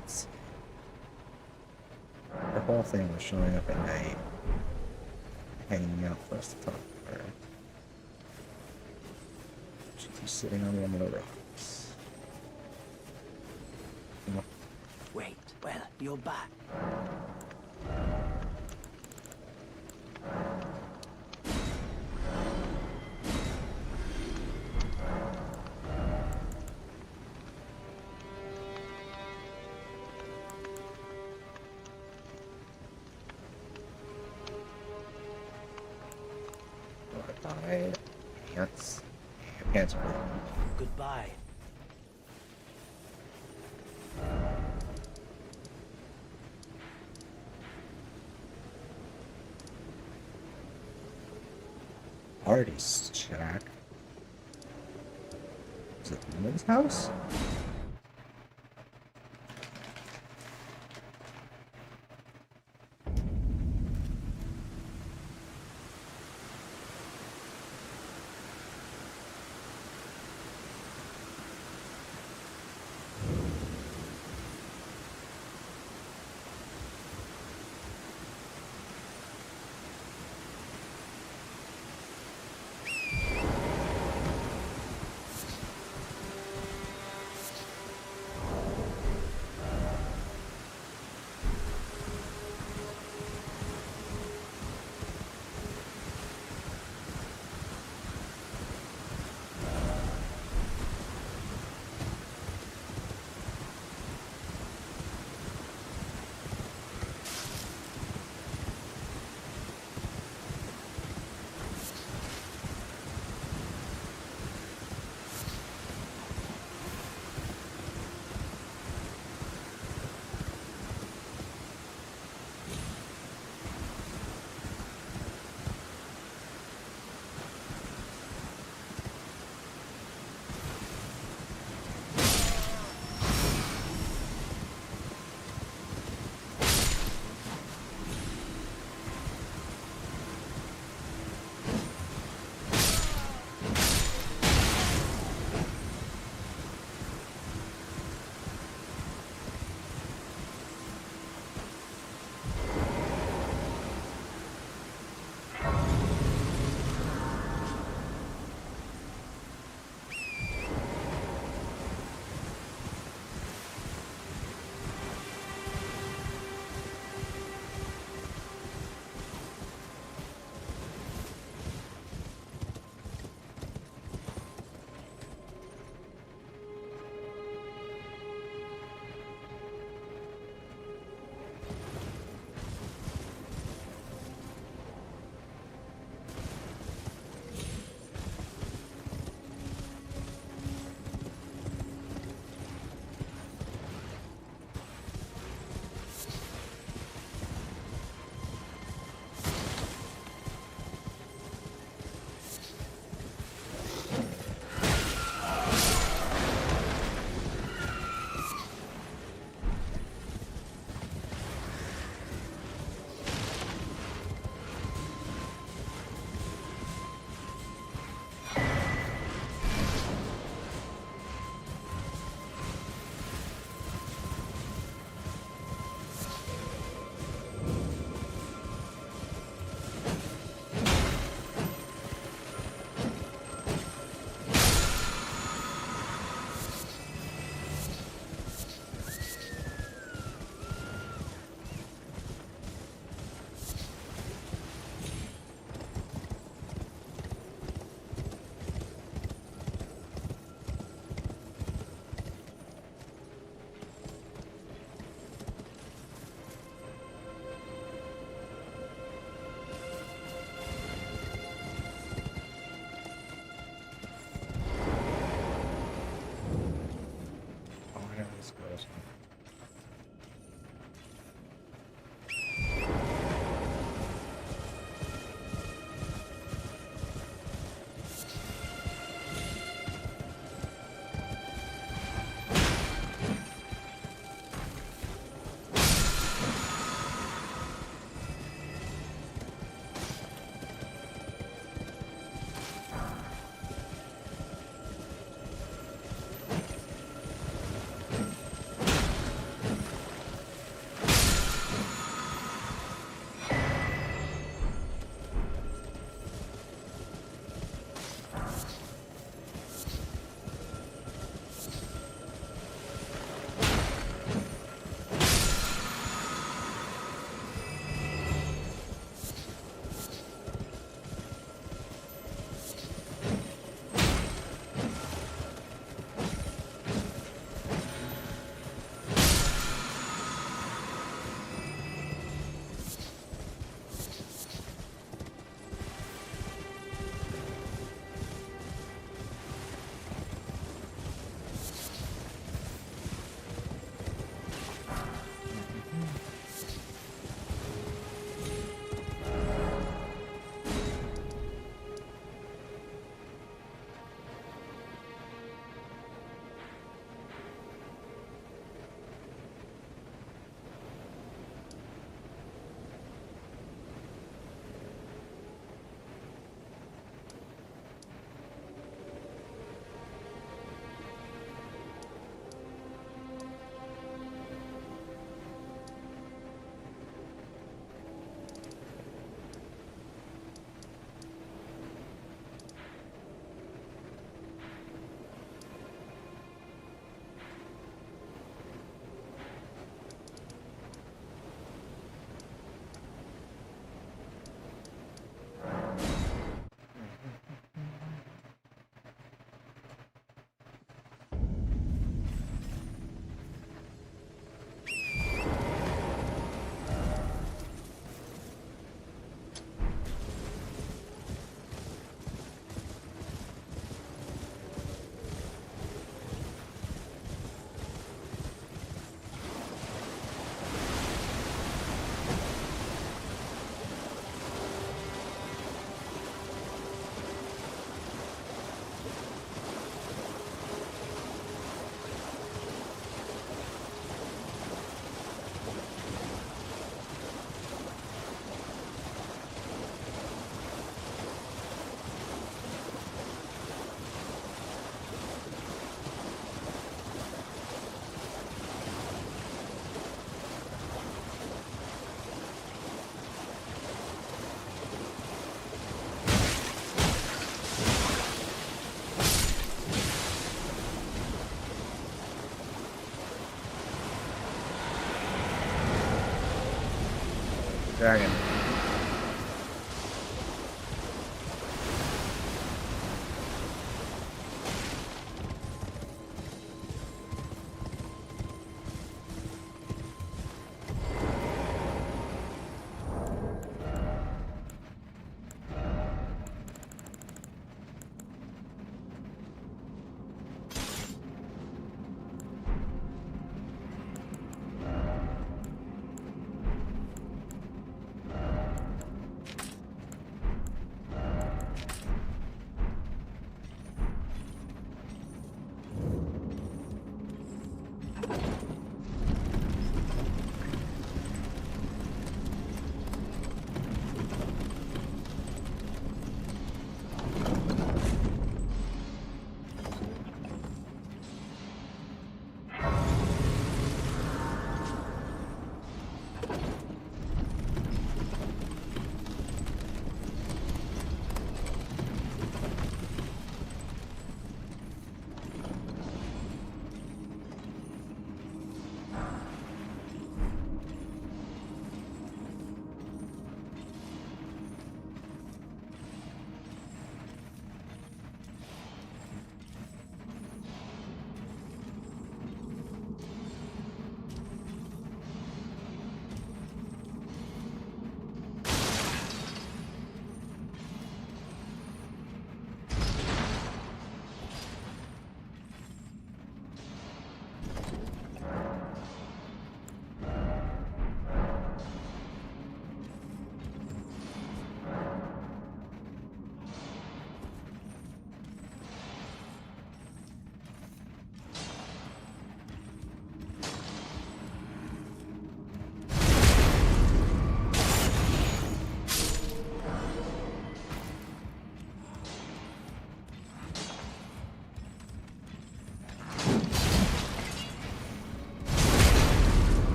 Let's see. The whole thing was showing up at night, hanging out for us to talk to her. She's just sitting on one of the rocks. Wait, well, you're back. Bye. Pants. Pants are really Goodbye. artist shack. Is it Lumen's house? Dragon.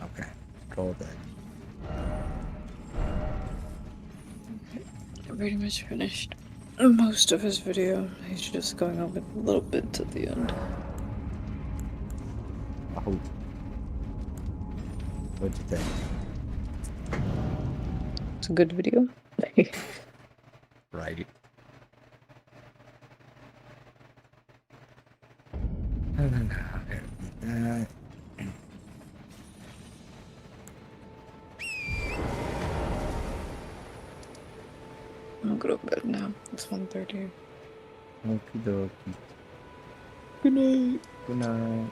Okay, golden. I pretty much finished most of his video. He's just going over a little bit at the end. Oh. What'd you think? It's a good video. Right. Okay, that. I'll go to bed now. It's 1:30. Okie dokie. Good night. Good night.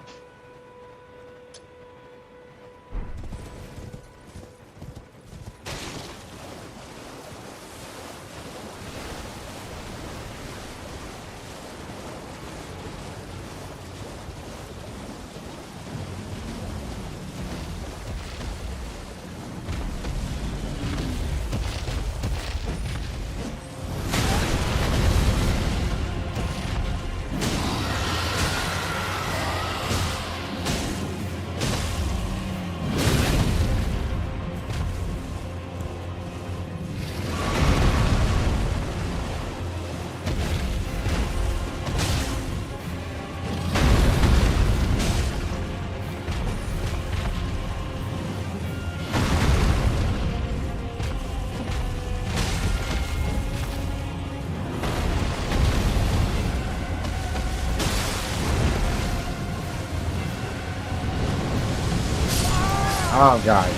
Oh god.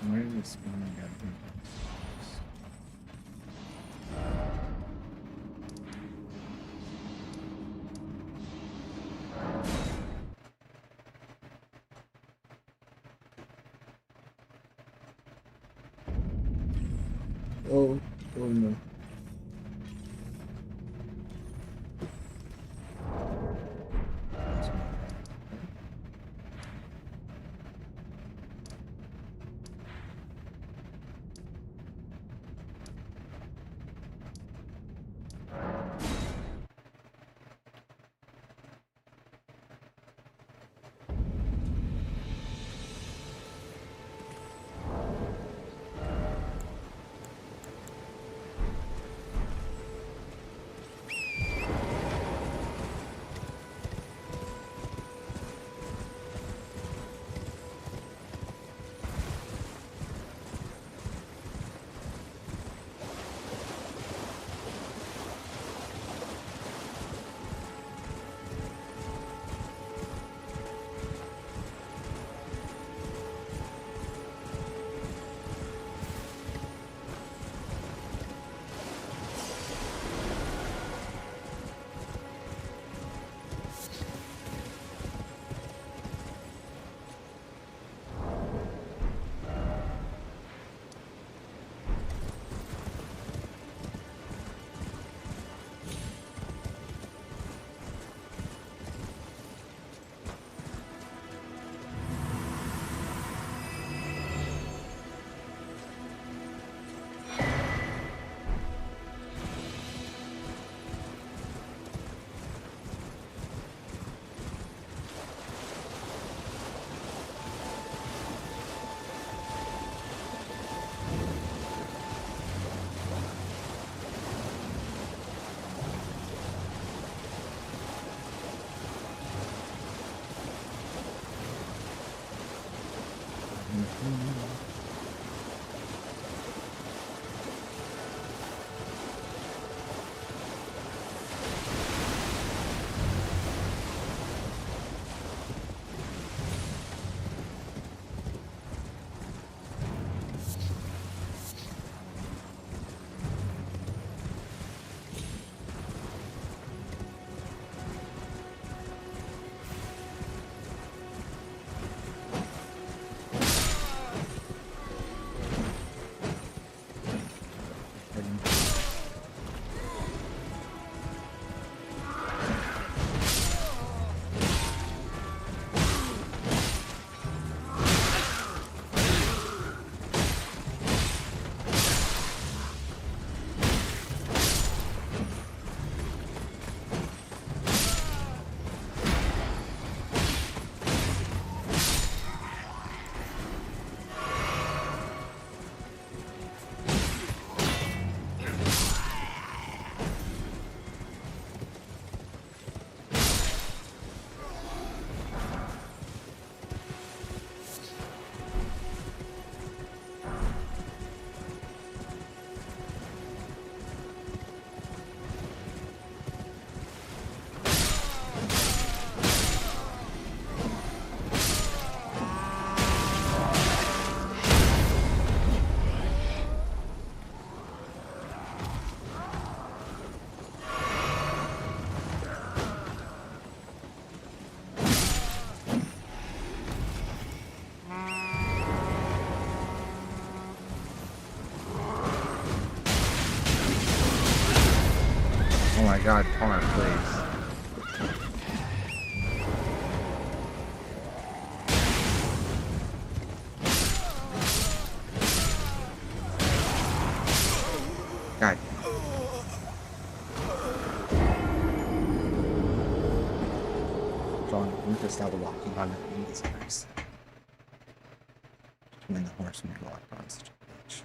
Where did it spawn again? Oh, oh no. Oh my god, Connor, please. God. John, we need to stop locking on these guys. When the horsemen lock on such a bitch.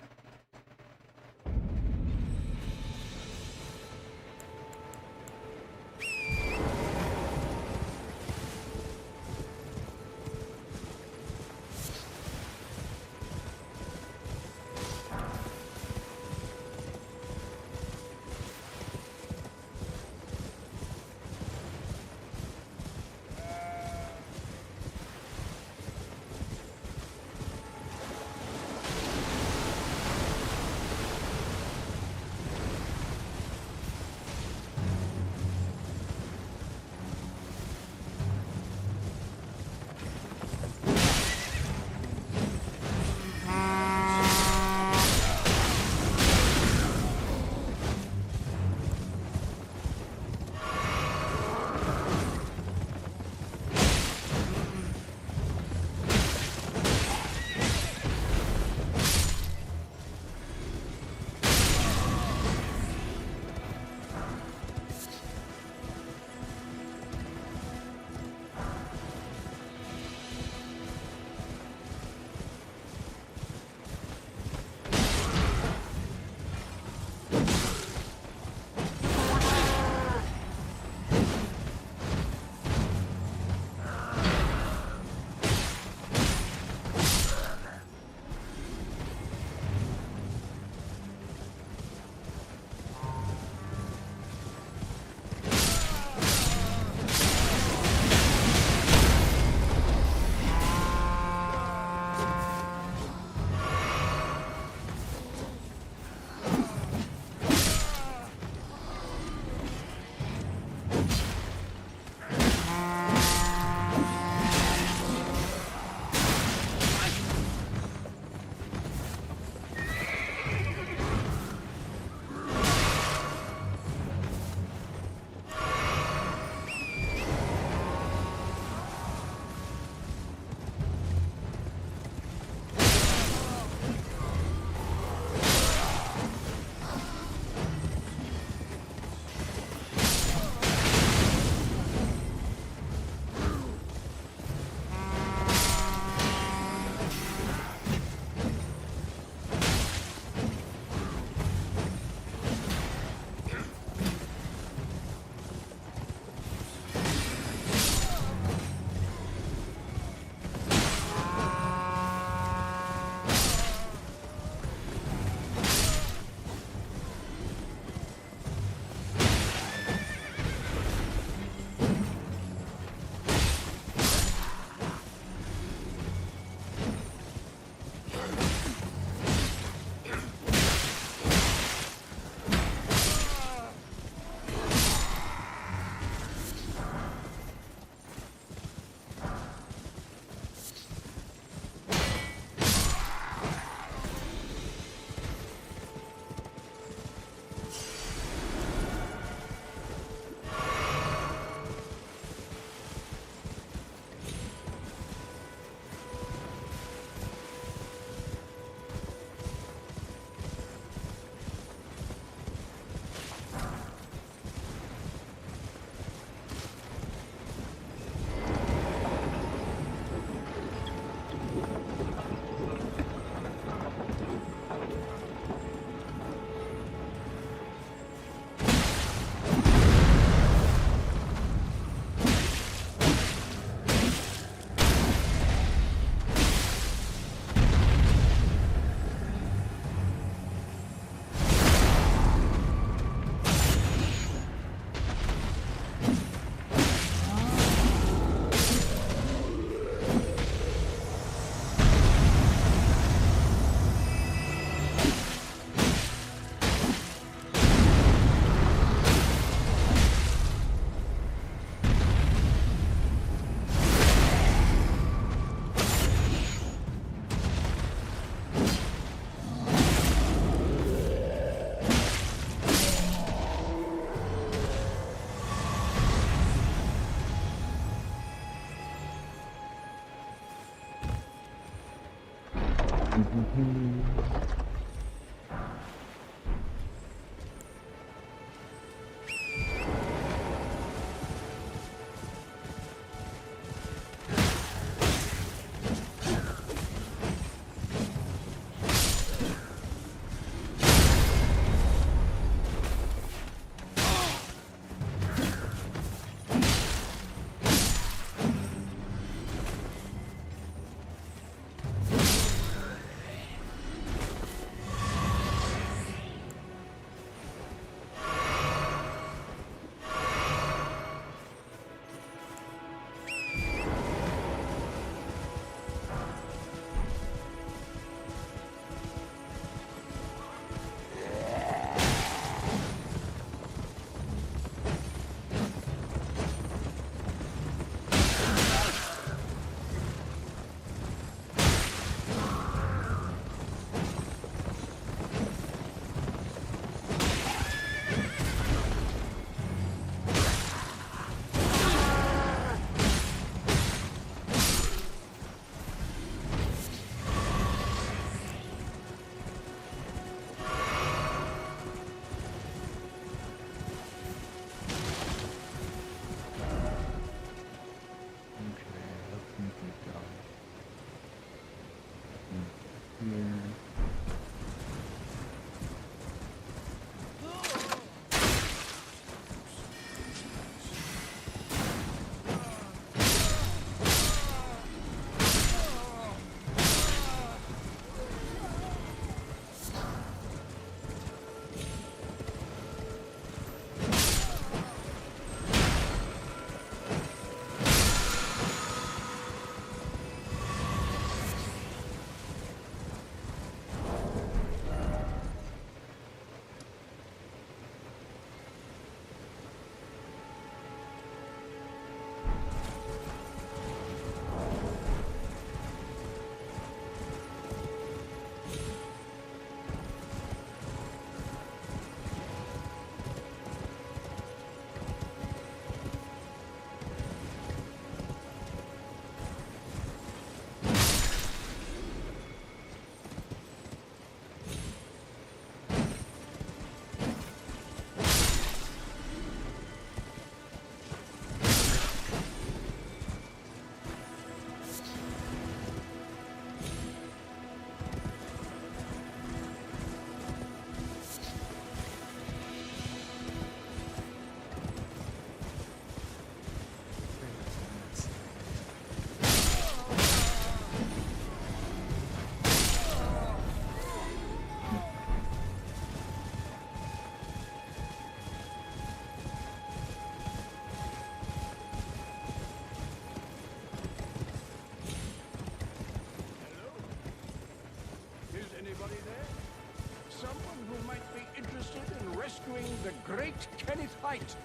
The great Kenneth Height,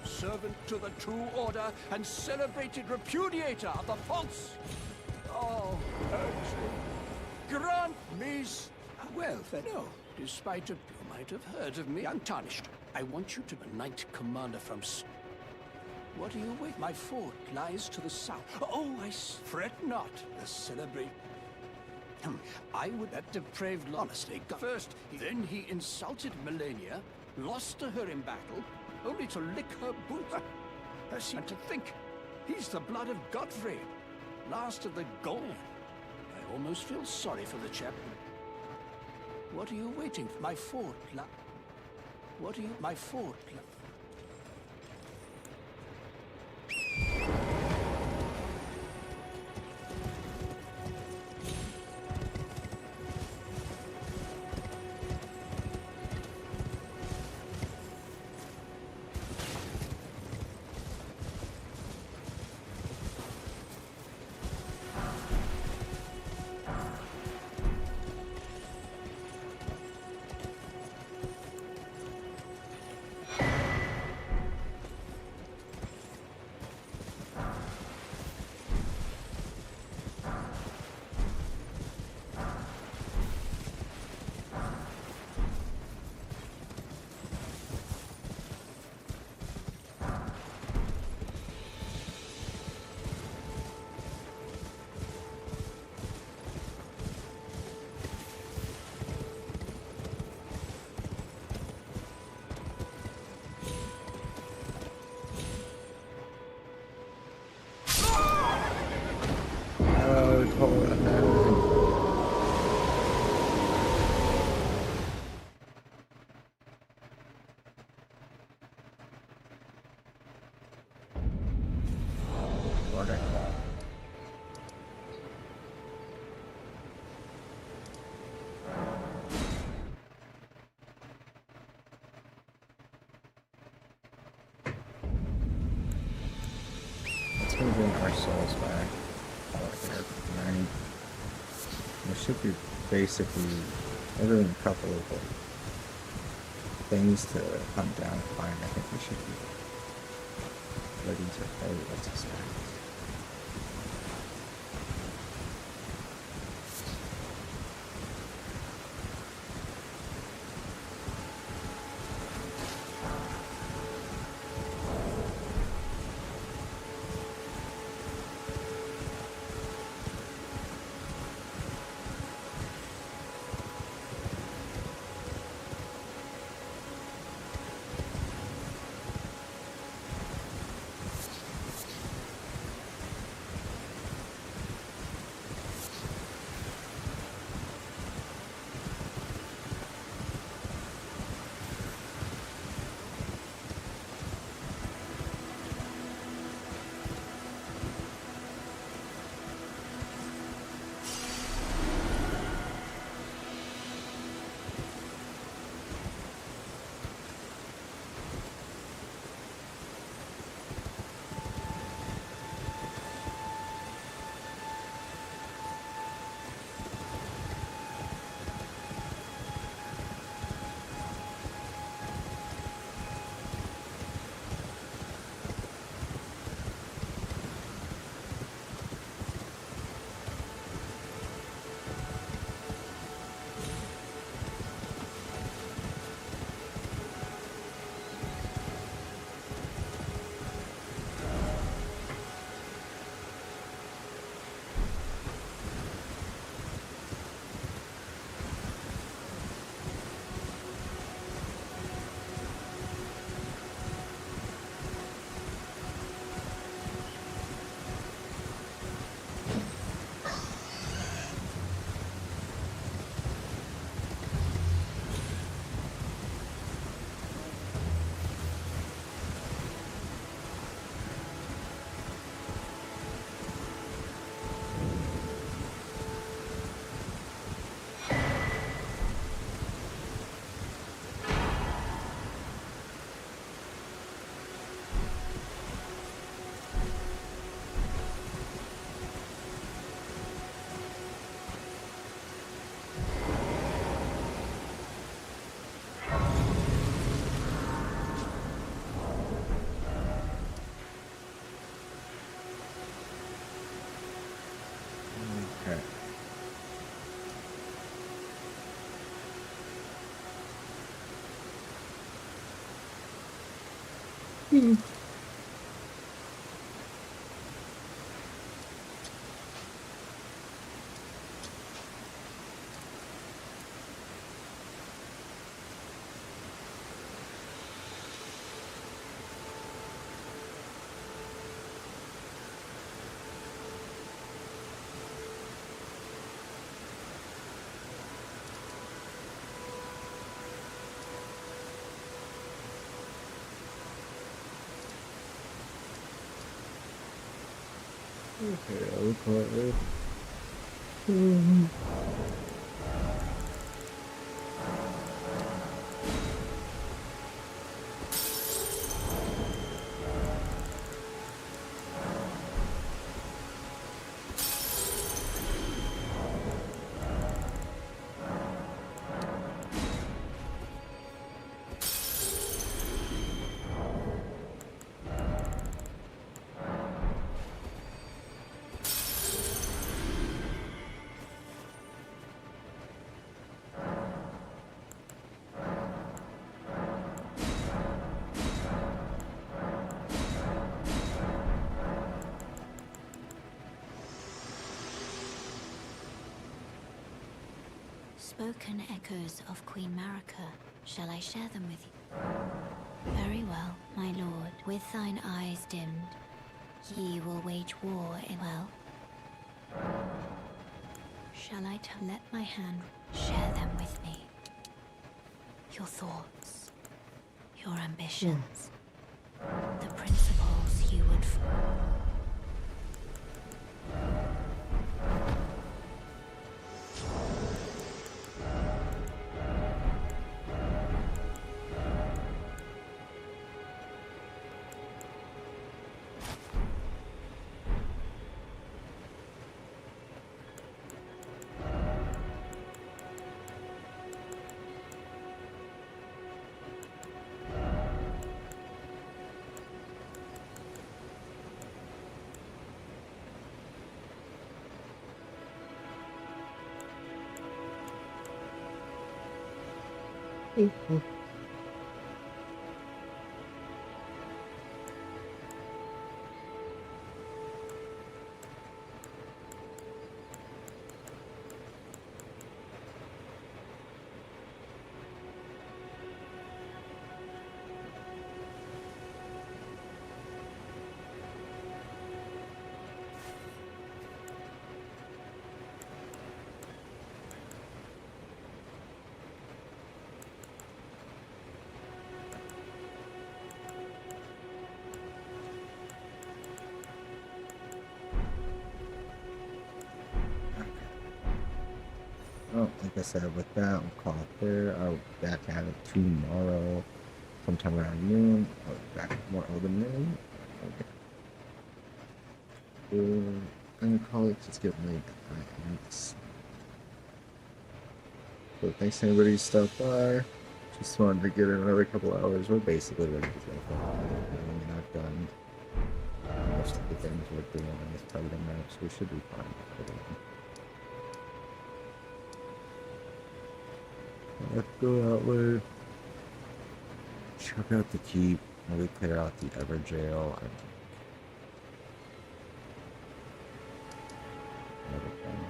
servant to the True Order and celebrated repudiator of the false. Oh, grant me. Well, then, no. Despite you might have heard of me, untarnished. I want you to be Knight Commander from. What do you wait? My fort lies to the south. Oh, fret not. The celebrate. I would that depraved honestly. First, then he insulted Melania, lost to her in battle, only to lick her boots. And to think, he's the blood of Godfrey, last of the Gold. I almost feel sorry for the chap. What are you waiting for? My fort, What are you? My fort, order. Let's go bring our souls back. Right. There should be basically other than a couple of like, things to hunt down and find. I think we should be ready to fight what's expected. Okay. Okay. Spoken echoes of Queen Marika. Shall I share them with you? Very well, my lord. With thine eyes dimmed, ye will wage war in well. Shall I let my hand share them with me? Your thoughts, your ambitions, the principles you would Well, like I said, with that, we'll call it there. I'll be back at it tomorrow, sometime around noon. I'll be back with more Elden Ring. I'm gonna call it. Just getting late. So thanks to everybody who stopped by. Just wanted to get in another couple hours. We're basically ready to go. I mean, I've done most of the things we're doing on this part of the map, so we should be fine. Let's go out there. Check out the keep. Maybe clear out the Ever Jail. Everything.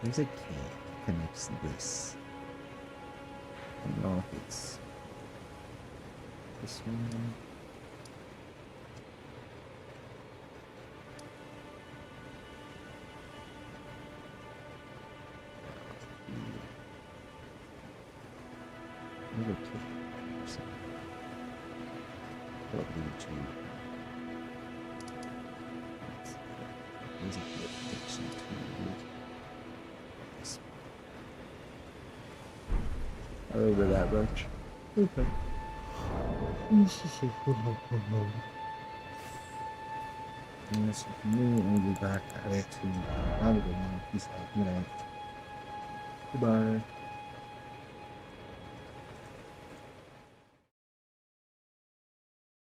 There's a key that connects this. I don't know if it's this one. There's a key. What lead to? There's a key addiction to this. Over that much. Okay. And this is me, and we'll be back at it tomorrow. Have a good one. Peace out. Good night. Goodbye.